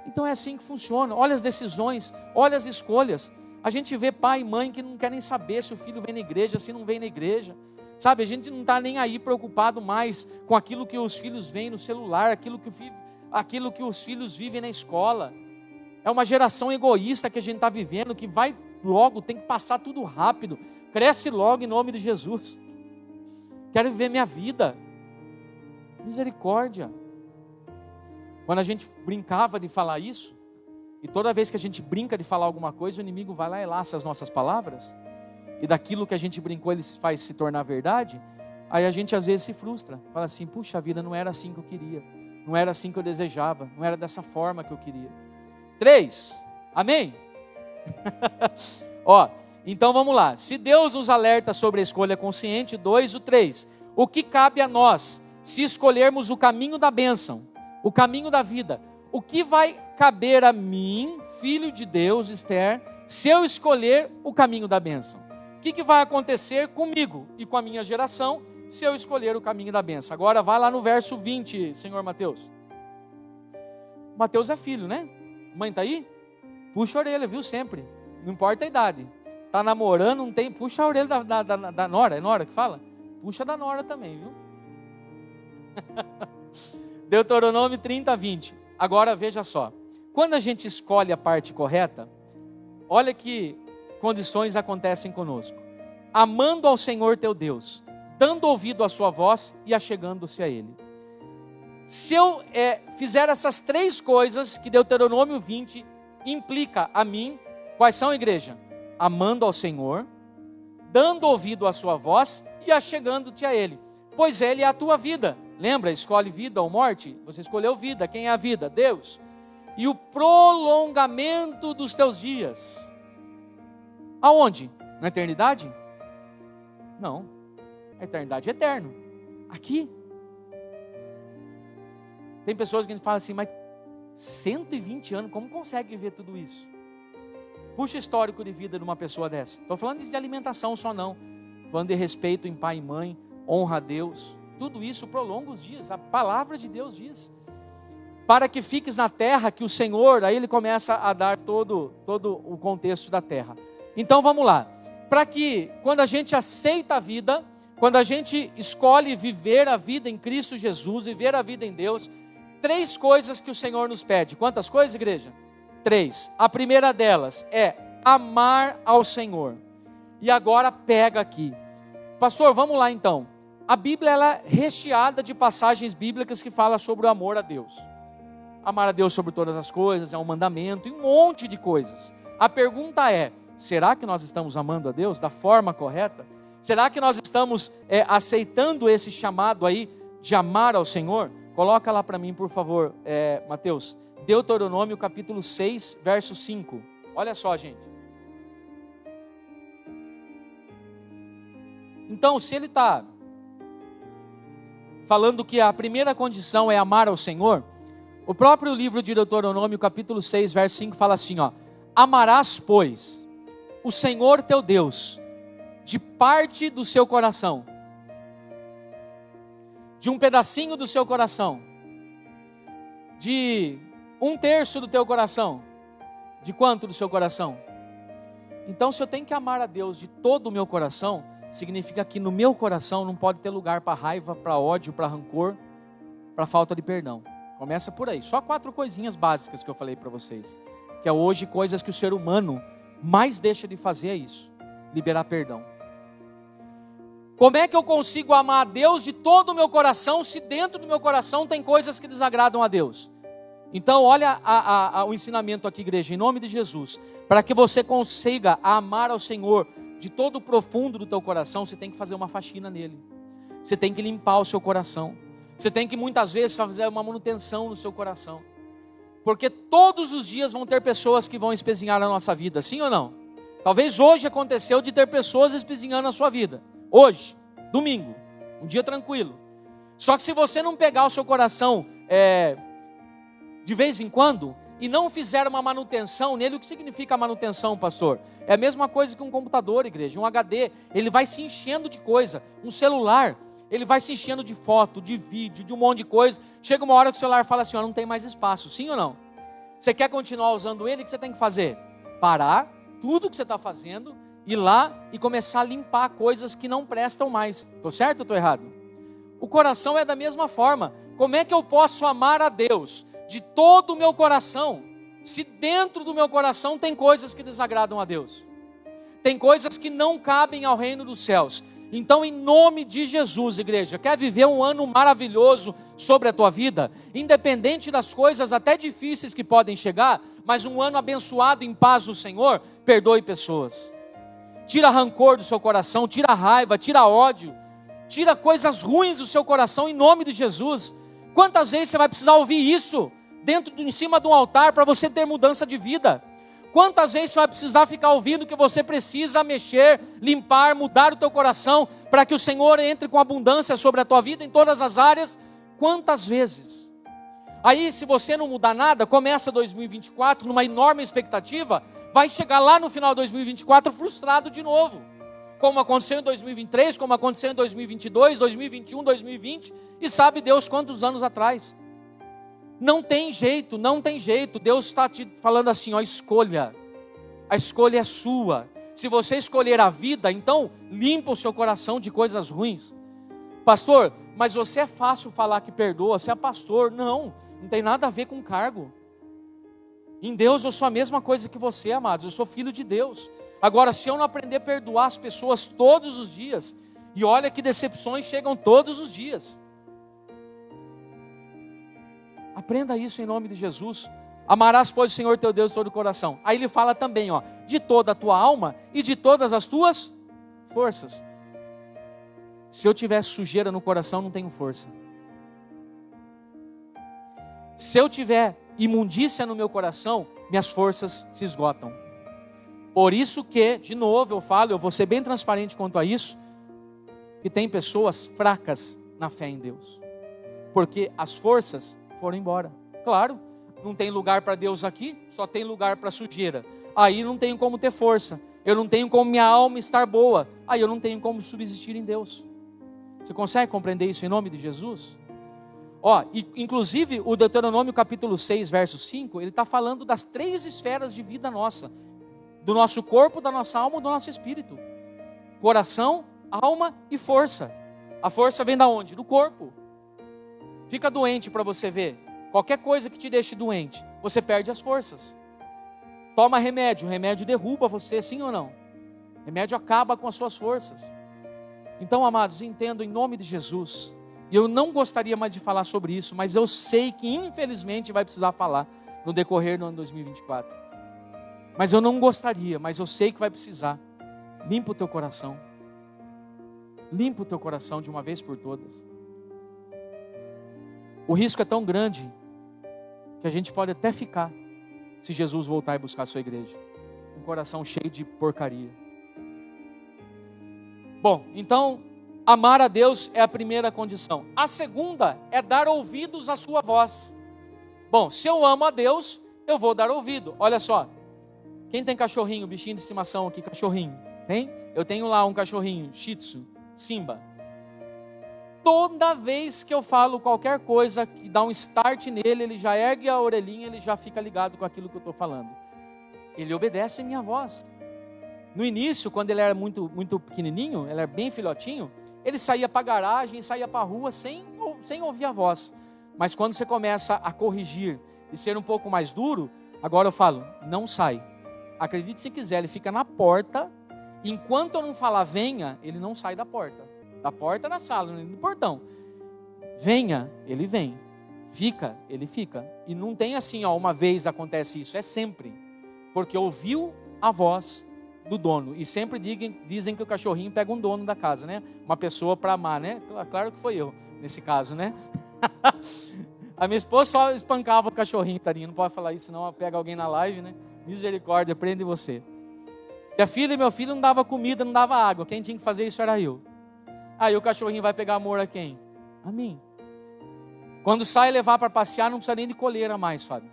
Então é assim que funciona. Olha as decisões, olha as escolhas. A gente vê pai e mãe que não querem saber se o filho vem na igreja, se não vem na igreja. Sabe, a gente não está nem aí preocupado mais com aquilo que os filhos veem no celular, aquilo que os filhos vivem na escola. É uma geração egoísta que a gente está vivendo, que vai logo, tem que passar tudo rápido. Cresce logo em nome de Jesus. Quero viver minha vida. Misericórdia. Quando a gente brincava de falar isso, e toda vez que a gente brinca de falar alguma coisa, o inimigo vai lá e laça as nossas palavras, e daquilo que a gente brincou ele faz se tornar verdade, aí a gente às vezes se frustra, fala assim, puxa vida, não era assim que eu queria, não era assim que eu desejava, não era dessa forma que eu queria. 3, amém? Ó, então vamos lá, se Deus nos alerta sobre a escolha consciente, 2, o 3, o que cabe a nós, se escolhermos o caminho da bênção, o caminho da vida, o que vai caber a mim, filho de Deus, Esther, se eu escolher o caminho da bênção? O que vai acontecer comigo e com a minha geração, se eu escolher o caminho da bênção? Agora vai lá no verso 20, senhor Mateus. Mateus é filho, né? Mãe está aí? Puxa a orelha, viu, sempre. Não importa a idade. Está namorando, não tem, puxa a orelha da nora, é nora que fala? Puxa da nora também, viu? Deuteronômio 30, 20. Agora veja só. Quando a gente escolhe a parte correta, olha que condições acontecem conosco. Amando ao Senhor teu Deus, dando ouvido à sua voz e achegando-se a Ele. Se eu fizer essas 3 coisas que Deuteronômio 20 implica a mim, quais são, igreja? Amando ao Senhor, dando ouvido à sua voz e achegando-te a Ele. Pois Ele é a tua vida. Lembra, escolhe vida ou morte? Você escolheu vida. Quem é a vida? Deus. E o prolongamento dos teus dias. Aonde? Na eternidade? Não. A eternidade é eterno. Aqui. Tem pessoas que falam assim, mas 120 anos, como consegue viver tudo isso? Puxa o histórico de vida de uma pessoa dessa. Estou falando de alimentação só não. Falando de respeito em pai e mãe, honra a Deus. Tudo isso prolonga os dias, a palavra de Deus diz. Para que fiques na terra que o Senhor, aí ele começa a dar todo o contexto da terra. Então vamos lá. Para que quando a gente aceita a vida, quando a gente escolhe viver a vida em Cristo Jesus, viver a vida em Deus, 3 coisas que o Senhor nos pede. Quantas coisas, igreja? 3. A primeira delas é amar ao Senhor. E agora pega aqui. Pastor, vamos lá então. A Bíblia ela é recheada de passagens bíblicas que falam sobre o amor a Deus. Amar a Deus sobre todas as coisas, é um mandamento e um monte de coisas. A pergunta é, será que nós estamos amando a Deus da forma correta? Será que nós estamos aceitando esse chamado aí de amar ao Senhor? Coloca lá para mim, por favor, Mateus. Deuteronômio capítulo 6, verso 5. Olha só, gente. Então, se ele está falando que a primeira condição é amar ao Senhor, o próprio livro de Deuteronômio, capítulo 6, verso 5, fala assim, ó, amarás, pois, o Senhor teu Deus, de parte do seu coração, de um pedacinho do seu coração, de 1/3 do teu coração, de quanto do seu coração? Então, se eu tenho que amar a Deus de todo o meu coração, significa que no meu coração não pode ter lugar para raiva, para ódio, para rancor, para falta de perdão. Começa por aí. Só 4 coisinhas básicas que eu falei para vocês. Que é hoje coisas que o ser humano mais deixa de fazer é isso. Liberar perdão. Como é que eu consigo amar a Deus de todo o meu coração se dentro do meu coração tem coisas que desagradam a Deus? Então olha o ensinamento aqui, igreja, em nome de Jesus. Para que você consiga amar ao Senhor de todo o profundo do teu coração, você tem que fazer uma faxina nele. Você tem que limpar o seu coração. Você tem que muitas vezes fazer uma manutenção no seu coração. Porque todos os dias vão ter pessoas que vão espezinhar a nossa vida, sim ou não? Talvez hoje aconteceu de ter pessoas espezinhando a sua vida. Hoje, domingo, um dia tranquilo. Só que se você não pegar o seu coração de vez em quando e não fizer uma manutenção nele, o que significa manutenção, pastor? É a mesma coisa que um computador, igreja, um HD, ele vai se enchendo de coisa, um celular, ele vai se enchendo de foto, de vídeo, de um monte de coisa, chega uma hora que o celular fala assim, ó, não tem mais espaço, sim ou não? Você quer continuar usando ele, o que você tem que fazer? Parar tudo que você está fazendo, ir lá e começar a limpar coisas que não prestam mais. Estou certo ou estou errado? O coração é da mesma forma. Como é que eu posso amar a Deus de todo o meu coração, se dentro do meu coração tem coisas que desagradam a Deus? Tem coisas que não cabem ao reino dos céus. Então, em nome de Jesus, igreja, quer viver um ano maravilhoso sobre a tua vida? Independente das coisas até difíceis que podem chegar, mas um ano abençoado em paz do Senhor, perdoe pessoas. Tira rancor do seu coração, tira raiva, tira ódio, tira coisas ruins do seu coração em nome de Jesus. Quantas vezes você vai precisar ouvir isso em cima de um altar para você ter mudança de vida? Quantas vezes você vai precisar ficar ouvindo que você precisa mexer, limpar, mudar o teu coração para que o Senhor entre com abundância sobre a tua vida em todas as áreas? Quantas vezes? Aí, se você não mudar nada, começa 2024 numa enorme expectativa, vai chegar lá no final de 2024 frustrado de novo. Como aconteceu em 2023, como aconteceu em 2022, 2021, 2020, e sabe Deus quantos anos atrás. Não tem jeito, não tem jeito. Deus está te falando assim, ó, escolha. A escolha é sua. Se você escolher a vida, então limpa o seu coração de coisas ruins. Pastor, mas você é fácil falar que perdoa, você é pastor. Não tem nada a ver com cargo. Em Deus eu sou a mesma coisa que você, amados. Eu sou filho de Deus. Agora, se eu não aprender a perdoar as pessoas todos os dias, e olha que decepções chegam todos os dias. Aprenda isso em nome de Jesus. Amarás, pois, o Senhor teu Deus de todo o coração. Aí ele fala também, ó, de toda a tua alma e de todas as tuas forças. Se eu tiver sujeira no coração, não tenho força. Se eu tiver imundícia no meu coração, minhas forças se esgotam. Por isso que, de novo eu falo, eu vou ser bem transparente quanto a isso, que tem pessoas fracas na fé em Deus. Porque as forças foram embora. Claro, não tem lugar para Deus aqui, só tem lugar para sujeira. Aí não tenho como ter força. Eu não tenho como minha alma estar boa. Aí eu não tenho como subsistir em Deus. Você consegue compreender isso em nome de Jesus? Ó, inclusive o Deuteronômio capítulo 6, verso 5, ele está falando das 3 esferas de vida nossa. Do nosso corpo, da nossa alma e do nosso espírito. Coração, alma e força. A força vem da onde? Do corpo. Fica doente para você ver. Qualquer coisa que te deixe doente, você perde as forças. Toma remédio, o remédio derruba você, sim ou não? O remédio acaba com as suas forças. Então, amados, entendo em nome de Jesus. E eu não gostaria mais de falar sobre isso, mas eu sei que infelizmente vai precisar falar no decorrer do ano 2024. Mas eu não gostaria, mas eu sei que vai precisar. Limpa o teu coração. Limpa o teu coração de uma vez por todas. O risco é tão grande que a gente pode até ficar se Jesus voltar e buscar a sua igreja. Um coração cheio de porcaria. Bom, então, amar a Deus é a primeira condição. A segunda é dar ouvidos à sua voz. Bom, se eu amo a Deus, eu vou dar ouvido. Olha só, quem tem cachorrinho, bichinho de estimação aqui, cachorrinho? Tem? Eu tenho lá um cachorrinho, Shih Tzu, Simba. Toda vez que eu falo qualquer coisa que dá um start nele, ele já ergue a orelhinha, ele já fica ligado com aquilo que eu estou falando. Ele obedece a minha voz. No início, quando ele era muito pequenininho, ele era bem filhotinho, ele saía para a garagem, saía para a rua sem ouvir a voz. Mas quando você começa a corrigir e ser um pouco mais duro, agora eu falo, não sai. Acredite se quiser, ele fica na porta. Enquanto eu não falar venha, ele não sai da porta. Da porta da sala, no portão. Venha, ele vem. Fica, ele fica. E não tem assim, ó, uma vez acontece isso, é sempre. Porque ouviu a voz do dono. E sempre dizem que o cachorrinho pega um dono da casa, né? Uma pessoa para amar, né? Claro que foi eu, nesse caso, né? A minha esposa só espancava o cachorrinho, tadinho. Não pode falar isso, senão pega alguém na live, né? Misericórdia, prende você. Minha filha e meu filho não dava comida, não dava água. Quem tinha que fazer isso era eu. Aí o cachorrinho vai pegar amor a quem? A mim. Quando sai levar para passear, não precisa nem de coleira mais, Fábio.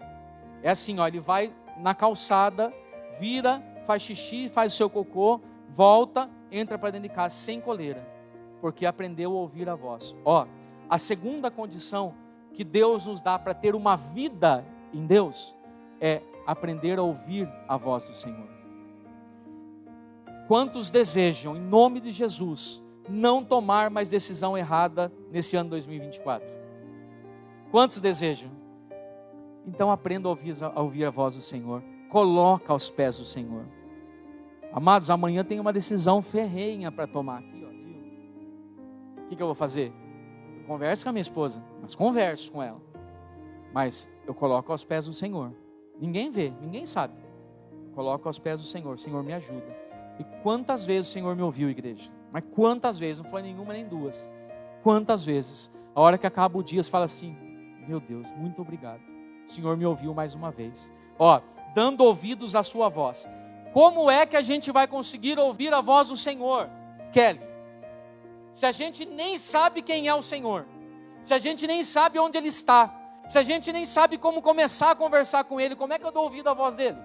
É assim, ó, ele vai na calçada, vira, faz xixi, faz o seu cocô, volta, entra para dentro de casa sem coleira. Porque aprendeu a ouvir a voz. Ó, a segunda condição que Deus nos dá para ter uma vida em Deus é aprender a ouvir a voz do Senhor. Quantos desejam, em nome de Jesus, não tomar mais decisão errada nesse ano 2024? Quantos desejam? Então aprenda a ouvir a voz do Senhor. Coloca aos pés do Senhor. Amados, amanhã tem uma decisão ferrenha para tomar aqui. O que eu vou fazer? Eu converso com a minha esposa, mas converso com ela. Mas eu coloco aos pés do Senhor. Ninguém vê, ninguém sabe. Coloco aos pés do Senhor. Senhor, me ajuda. E quantas vezes o Senhor me ouviu, igreja? Mas quantas vezes? Não foi nenhuma nem duas. Quantas vezes? A hora que acaba o dia, você fala assim: meu Deus, muito obrigado. O Senhor me ouviu mais uma vez. Dando ouvidos à sua voz. Como é que a gente vai conseguir ouvir a voz do Senhor, Kelly? Se a gente nem sabe quem é o Senhor, se a gente nem sabe onde Ele está, se a gente nem sabe como começar a conversar com Ele, como é que eu dou ouvido à voz dEle?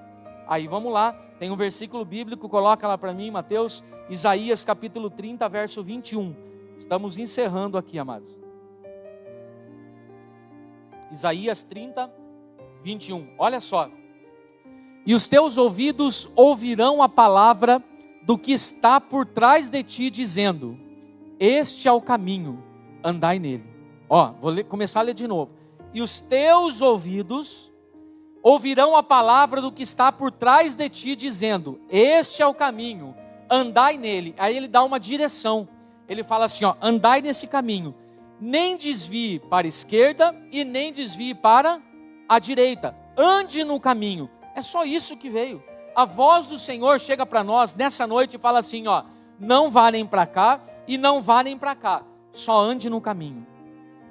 Aí vamos lá, tem um versículo bíblico, coloca lá para mim, Mateus, Isaías capítulo 30, verso 21. Estamos encerrando aqui, amados. Isaías 30, 21, olha só. E os teus ouvidos ouvirão a palavra do que está por trás de ti, dizendo: este é o caminho, andai nele. Começar a ler de novo. E os teus ouvidos ouvirão a palavra do que está por trás de ti, dizendo: este é o caminho, andai nele. Aí ele dá uma direção. Ele fala assim: andai nesse caminho. Nem desvie para a esquerda e nem desvie para a direita. Ande no caminho. É só isso que veio. A voz do Senhor chega para nós nessa noite e fala assim: não vá nem para cá e não vá nem para cá. Só ande no caminho.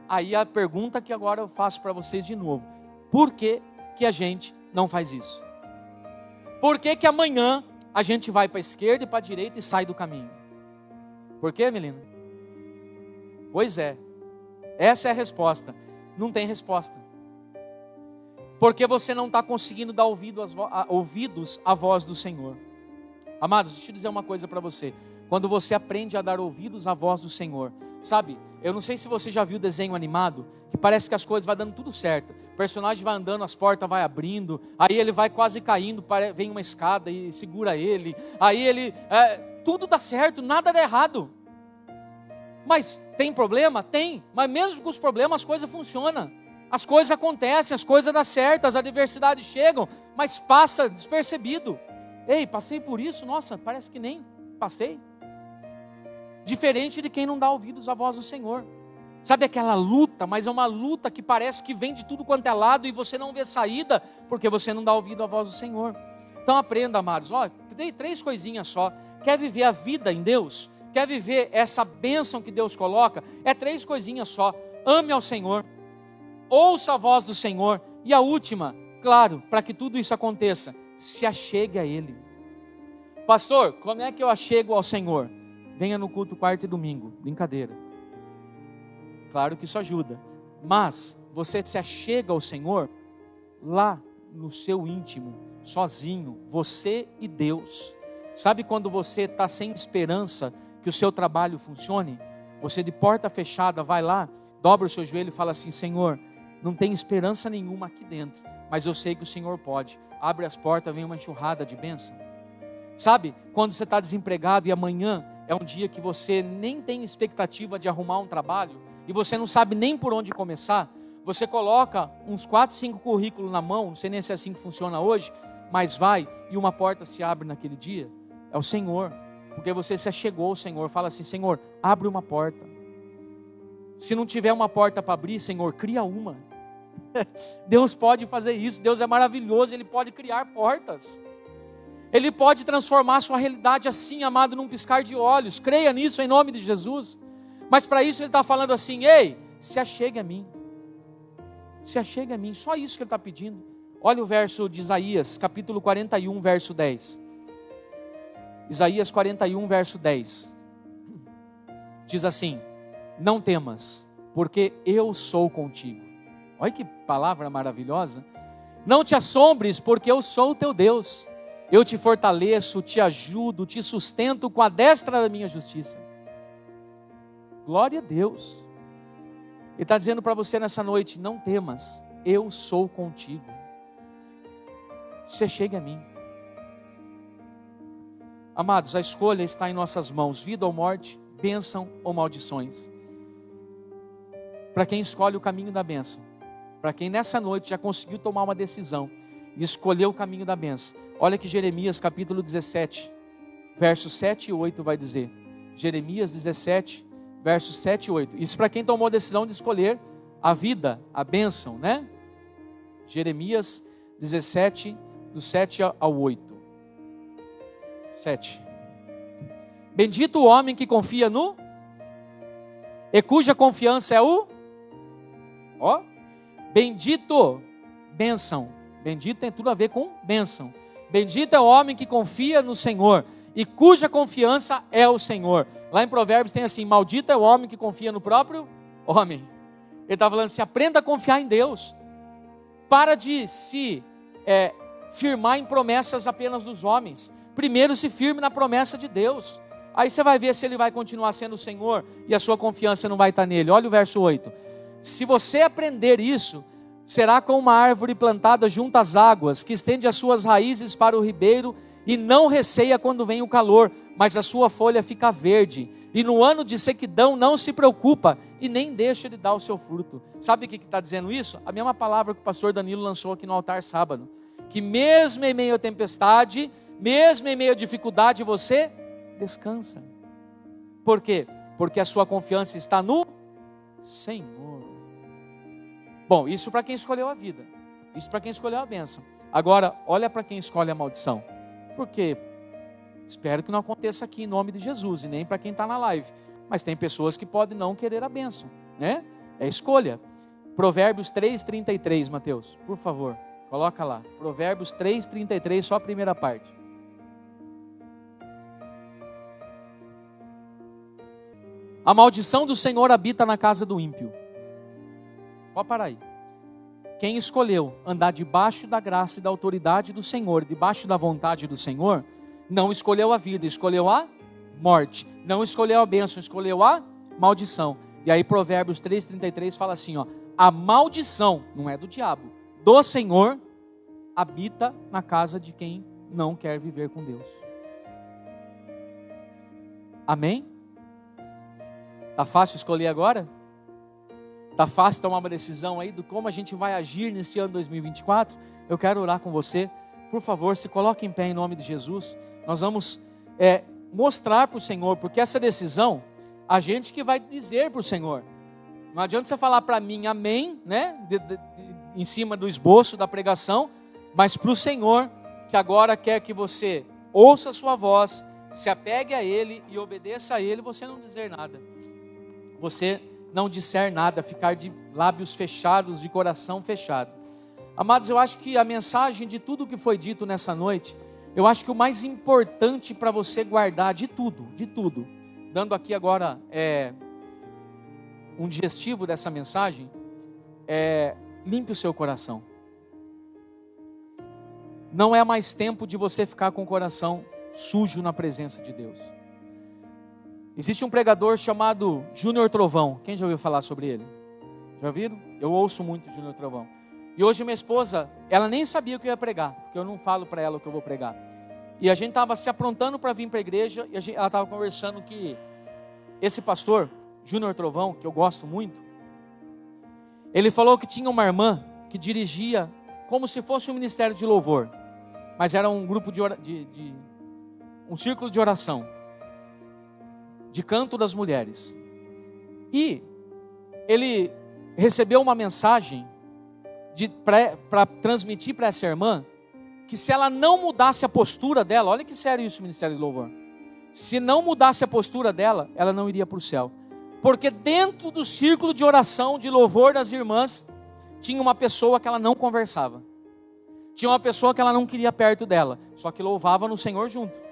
Aí a pergunta que agora eu faço para vocês de novo: por que a gente não faz isso? Por que amanhã a gente vai para a esquerda e para a direita e sai do caminho? Por quê, Melina? Pois é, essa é a resposta. Não tem resposta. Porque você não está conseguindo dar ouvidos à voz do Senhor. Amados, deixa eu dizer uma coisa para você. Quando você aprende a dar ouvidos à voz do Senhor, sabe, eu não sei se você já viu desenho animado, que parece que as coisas vão dando tudo certo. O personagem vai andando, as portas vai abrindo, aí ele vai quase caindo, vem uma escada e segura ele, aí ele, tudo dá certo, nada dá errado. Mas tem problema? Tem, mas mesmo com os problemas as coisas funcionam. As coisas acontecem, as coisas dão certo, as adversidades chegam, mas passa despercebido. Ei, passei por isso, nossa, parece que nem passei. Diferente de quem não dá ouvidos à voz do Senhor. Sabe aquela luta, mas é uma luta que parece que vem de tudo quanto é lado e você não vê saída, porque você não dá ouvido à voz do Senhor. Então aprenda, amados, tem 3 coisinhas só. Quer viver a vida em Deus? Quer viver essa bênção que Deus coloca? É 3 coisinhas só. Ame ao Senhor. Ouça a voz do Senhor. E a última, claro, para que tudo isso aconteça, se achegue a Ele. Pastor, como é que eu achego ao Senhor? Venha no culto quarta e domingo. Brincadeira. Claro que isso ajuda. Mas você se achega ao Senhor lá no seu íntimo, sozinho, você e Deus. Sabe quando você está sem esperança que o seu trabalho funcione? Você de porta fechada vai lá, dobra o seu joelho e fala assim: Senhor, não tem esperança nenhuma aqui dentro, mas eu sei que o Senhor pode. Abre as portas, vem uma enxurrada de bênção. Sabe, quando você está desempregado e amanhã é um dia que você nem tem expectativa de arrumar um trabalho, e você não sabe nem por onde começar, você coloca uns 4, 5 currículos na mão, não sei nem se é assim que funciona hoje, mas vai e uma porta se abre naquele dia, é o Senhor, porque você se achegou ao Senhor, fala assim: Senhor, abre uma porta. Se não tiver uma porta para abrir, Senhor, cria uma. Deus pode fazer isso, Deus é maravilhoso, Ele pode criar portas. Ele pode transformar a sua realidade assim, amado, num piscar de olhos. Creia nisso em nome de Jesus. Mas para isso Ele está falando assim: ei, se achegue a mim. Se achegue a mim, só isso que Ele está pedindo. Olha o verso de Isaías, capítulo 41, verso 10. Isaías 41, verso 10. Diz assim: não temas, porque eu sou contigo. Olha que palavra maravilhosa. Não te assombres, porque eu sou o teu Deus. Eu te fortaleço, te ajudo, te sustento com a destra da minha justiça. Glória a Deus. Ele está dizendo para você nessa noite: não temas, eu sou contigo. você chegue a mim. Amados, a escolha está em nossas mãos, vida ou morte, bênção ou maldições. Para quem escolhe o caminho da bênção, para quem nessa noite já conseguiu tomar uma decisão e escolheu o caminho da bênção, olha que Jeremias capítulo 17, versos 7 e 8 vai dizer. Jeremias 17, versos 7 e 8. Isso para quem tomou a decisão de escolher a vida, a bênção, né? Jeremias 17, do 7 ao 8. 7. Bendito o homem que confia no e cuja confiança é o bendito, bênção. Bendito tem tudo a ver com bênção. Bendito é o homem que confia no Senhor e cuja confiança é o Senhor. Lá em Provérbios tem assim: maldito é o homem que confia no próprio homem. Ele está falando assim: aprenda a confiar em Deus. Para de se firmar em promessas apenas dos homens. Primeiro se firme na promessa de Deus. Aí você vai ver se Ele vai continuar sendo o Senhor e a sua confiança não vai estar nele. Olha o verso 8. Se você aprender isso, será como uma árvore plantada junto às águas, que estende as suas raízes para o ribeiro e não receia quando vem o calor, mas a sua folha fica verde. E no ano de sequidão não se preocupa e nem deixa de dar o seu fruto. Sabe o que está dizendo isso? A mesma palavra que o pastor Danilo lançou aqui no altar sábado. Que mesmo em meio à tempestade, mesmo em meio à dificuldade, você descansa. Por quê? Porque a sua confiança está no Senhor. Bom, isso para quem escolheu a vida. Isso para quem escolheu a bênção. Agora, olha para quem escolhe a maldição. Porque espero que não aconteça aqui em nome de Jesus e nem para quem está na live. Mas tem pessoas que podem não querer a bênção, né? É escolha. Provérbios 3:33, Mateus, por favor, coloca lá. Provérbios 3:33, só a primeira parte. A maldição do Senhor habita na casa do ímpio. Pode parar aí. Quem escolheu andar debaixo da graça e da autoridade do Senhor, debaixo da vontade do Senhor, não escolheu a vida, escolheu a morte. Não escolheu a bênção, escolheu a maldição. E aí Provérbios 3:33 fala assim, ó: a maldição, não é do diabo, do Senhor habita na casa de quem não quer viver com Deus. Amém? Tá fácil escolher agora? Tá fácil tomar uma decisão aí do como a gente vai agir nesse ano 2024? Eu quero orar com você. Por favor, se coloque em pé em nome de Jesus. Nós vamos mostrar para o Senhor, porque essa decisão, a gente que vai dizer para o Senhor. Não adianta você falar para mim amém, né? Em cima do esboço da pregação, mas para o Senhor, que agora quer que você ouça a sua voz, se apegue a Ele e obedeça a Ele, você não dizer nada. Você não disser nada, ficar de lábios fechados, de coração fechado. Amados, eu acho que a mensagem de tudo que foi dito nessa noite, eu acho que o mais importante para você guardar de tudo, dando aqui agora um digestivo dessa mensagem, limpe o seu coração. Não é mais tempo de você ficar com o coração sujo na presença de Deus. Existe um pregador chamado Júnior Trovão. Quem já ouviu falar sobre ele? Já viram? Eu ouço muito Júnior Trovão. E hoje minha esposa, ela nem sabia o que eu ia pregar, porque eu não falo para ela o que eu vou pregar. E a gente estava se aprontando para vir para a igreja, e ela estava conversando que esse pastor, Júnior Trovão, que eu gosto muito, ele falou que tinha uma irmã que dirigia como se fosse um ministério de louvor, mas era um grupo um círculo de oração, de canto das mulheres. E ele recebeu uma mensagem para transmitir para essa irmã, que se ela não mudasse a postura dela, olha que sério isso, ministério de louvor, se não mudasse a postura dela, ela não iria para o céu, porque dentro do círculo de oração, de louvor das irmãs, tinha uma pessoa que ela não conversava, tinha uma pessoa que ela não queria perto dela, só que louvava no Senhor junto.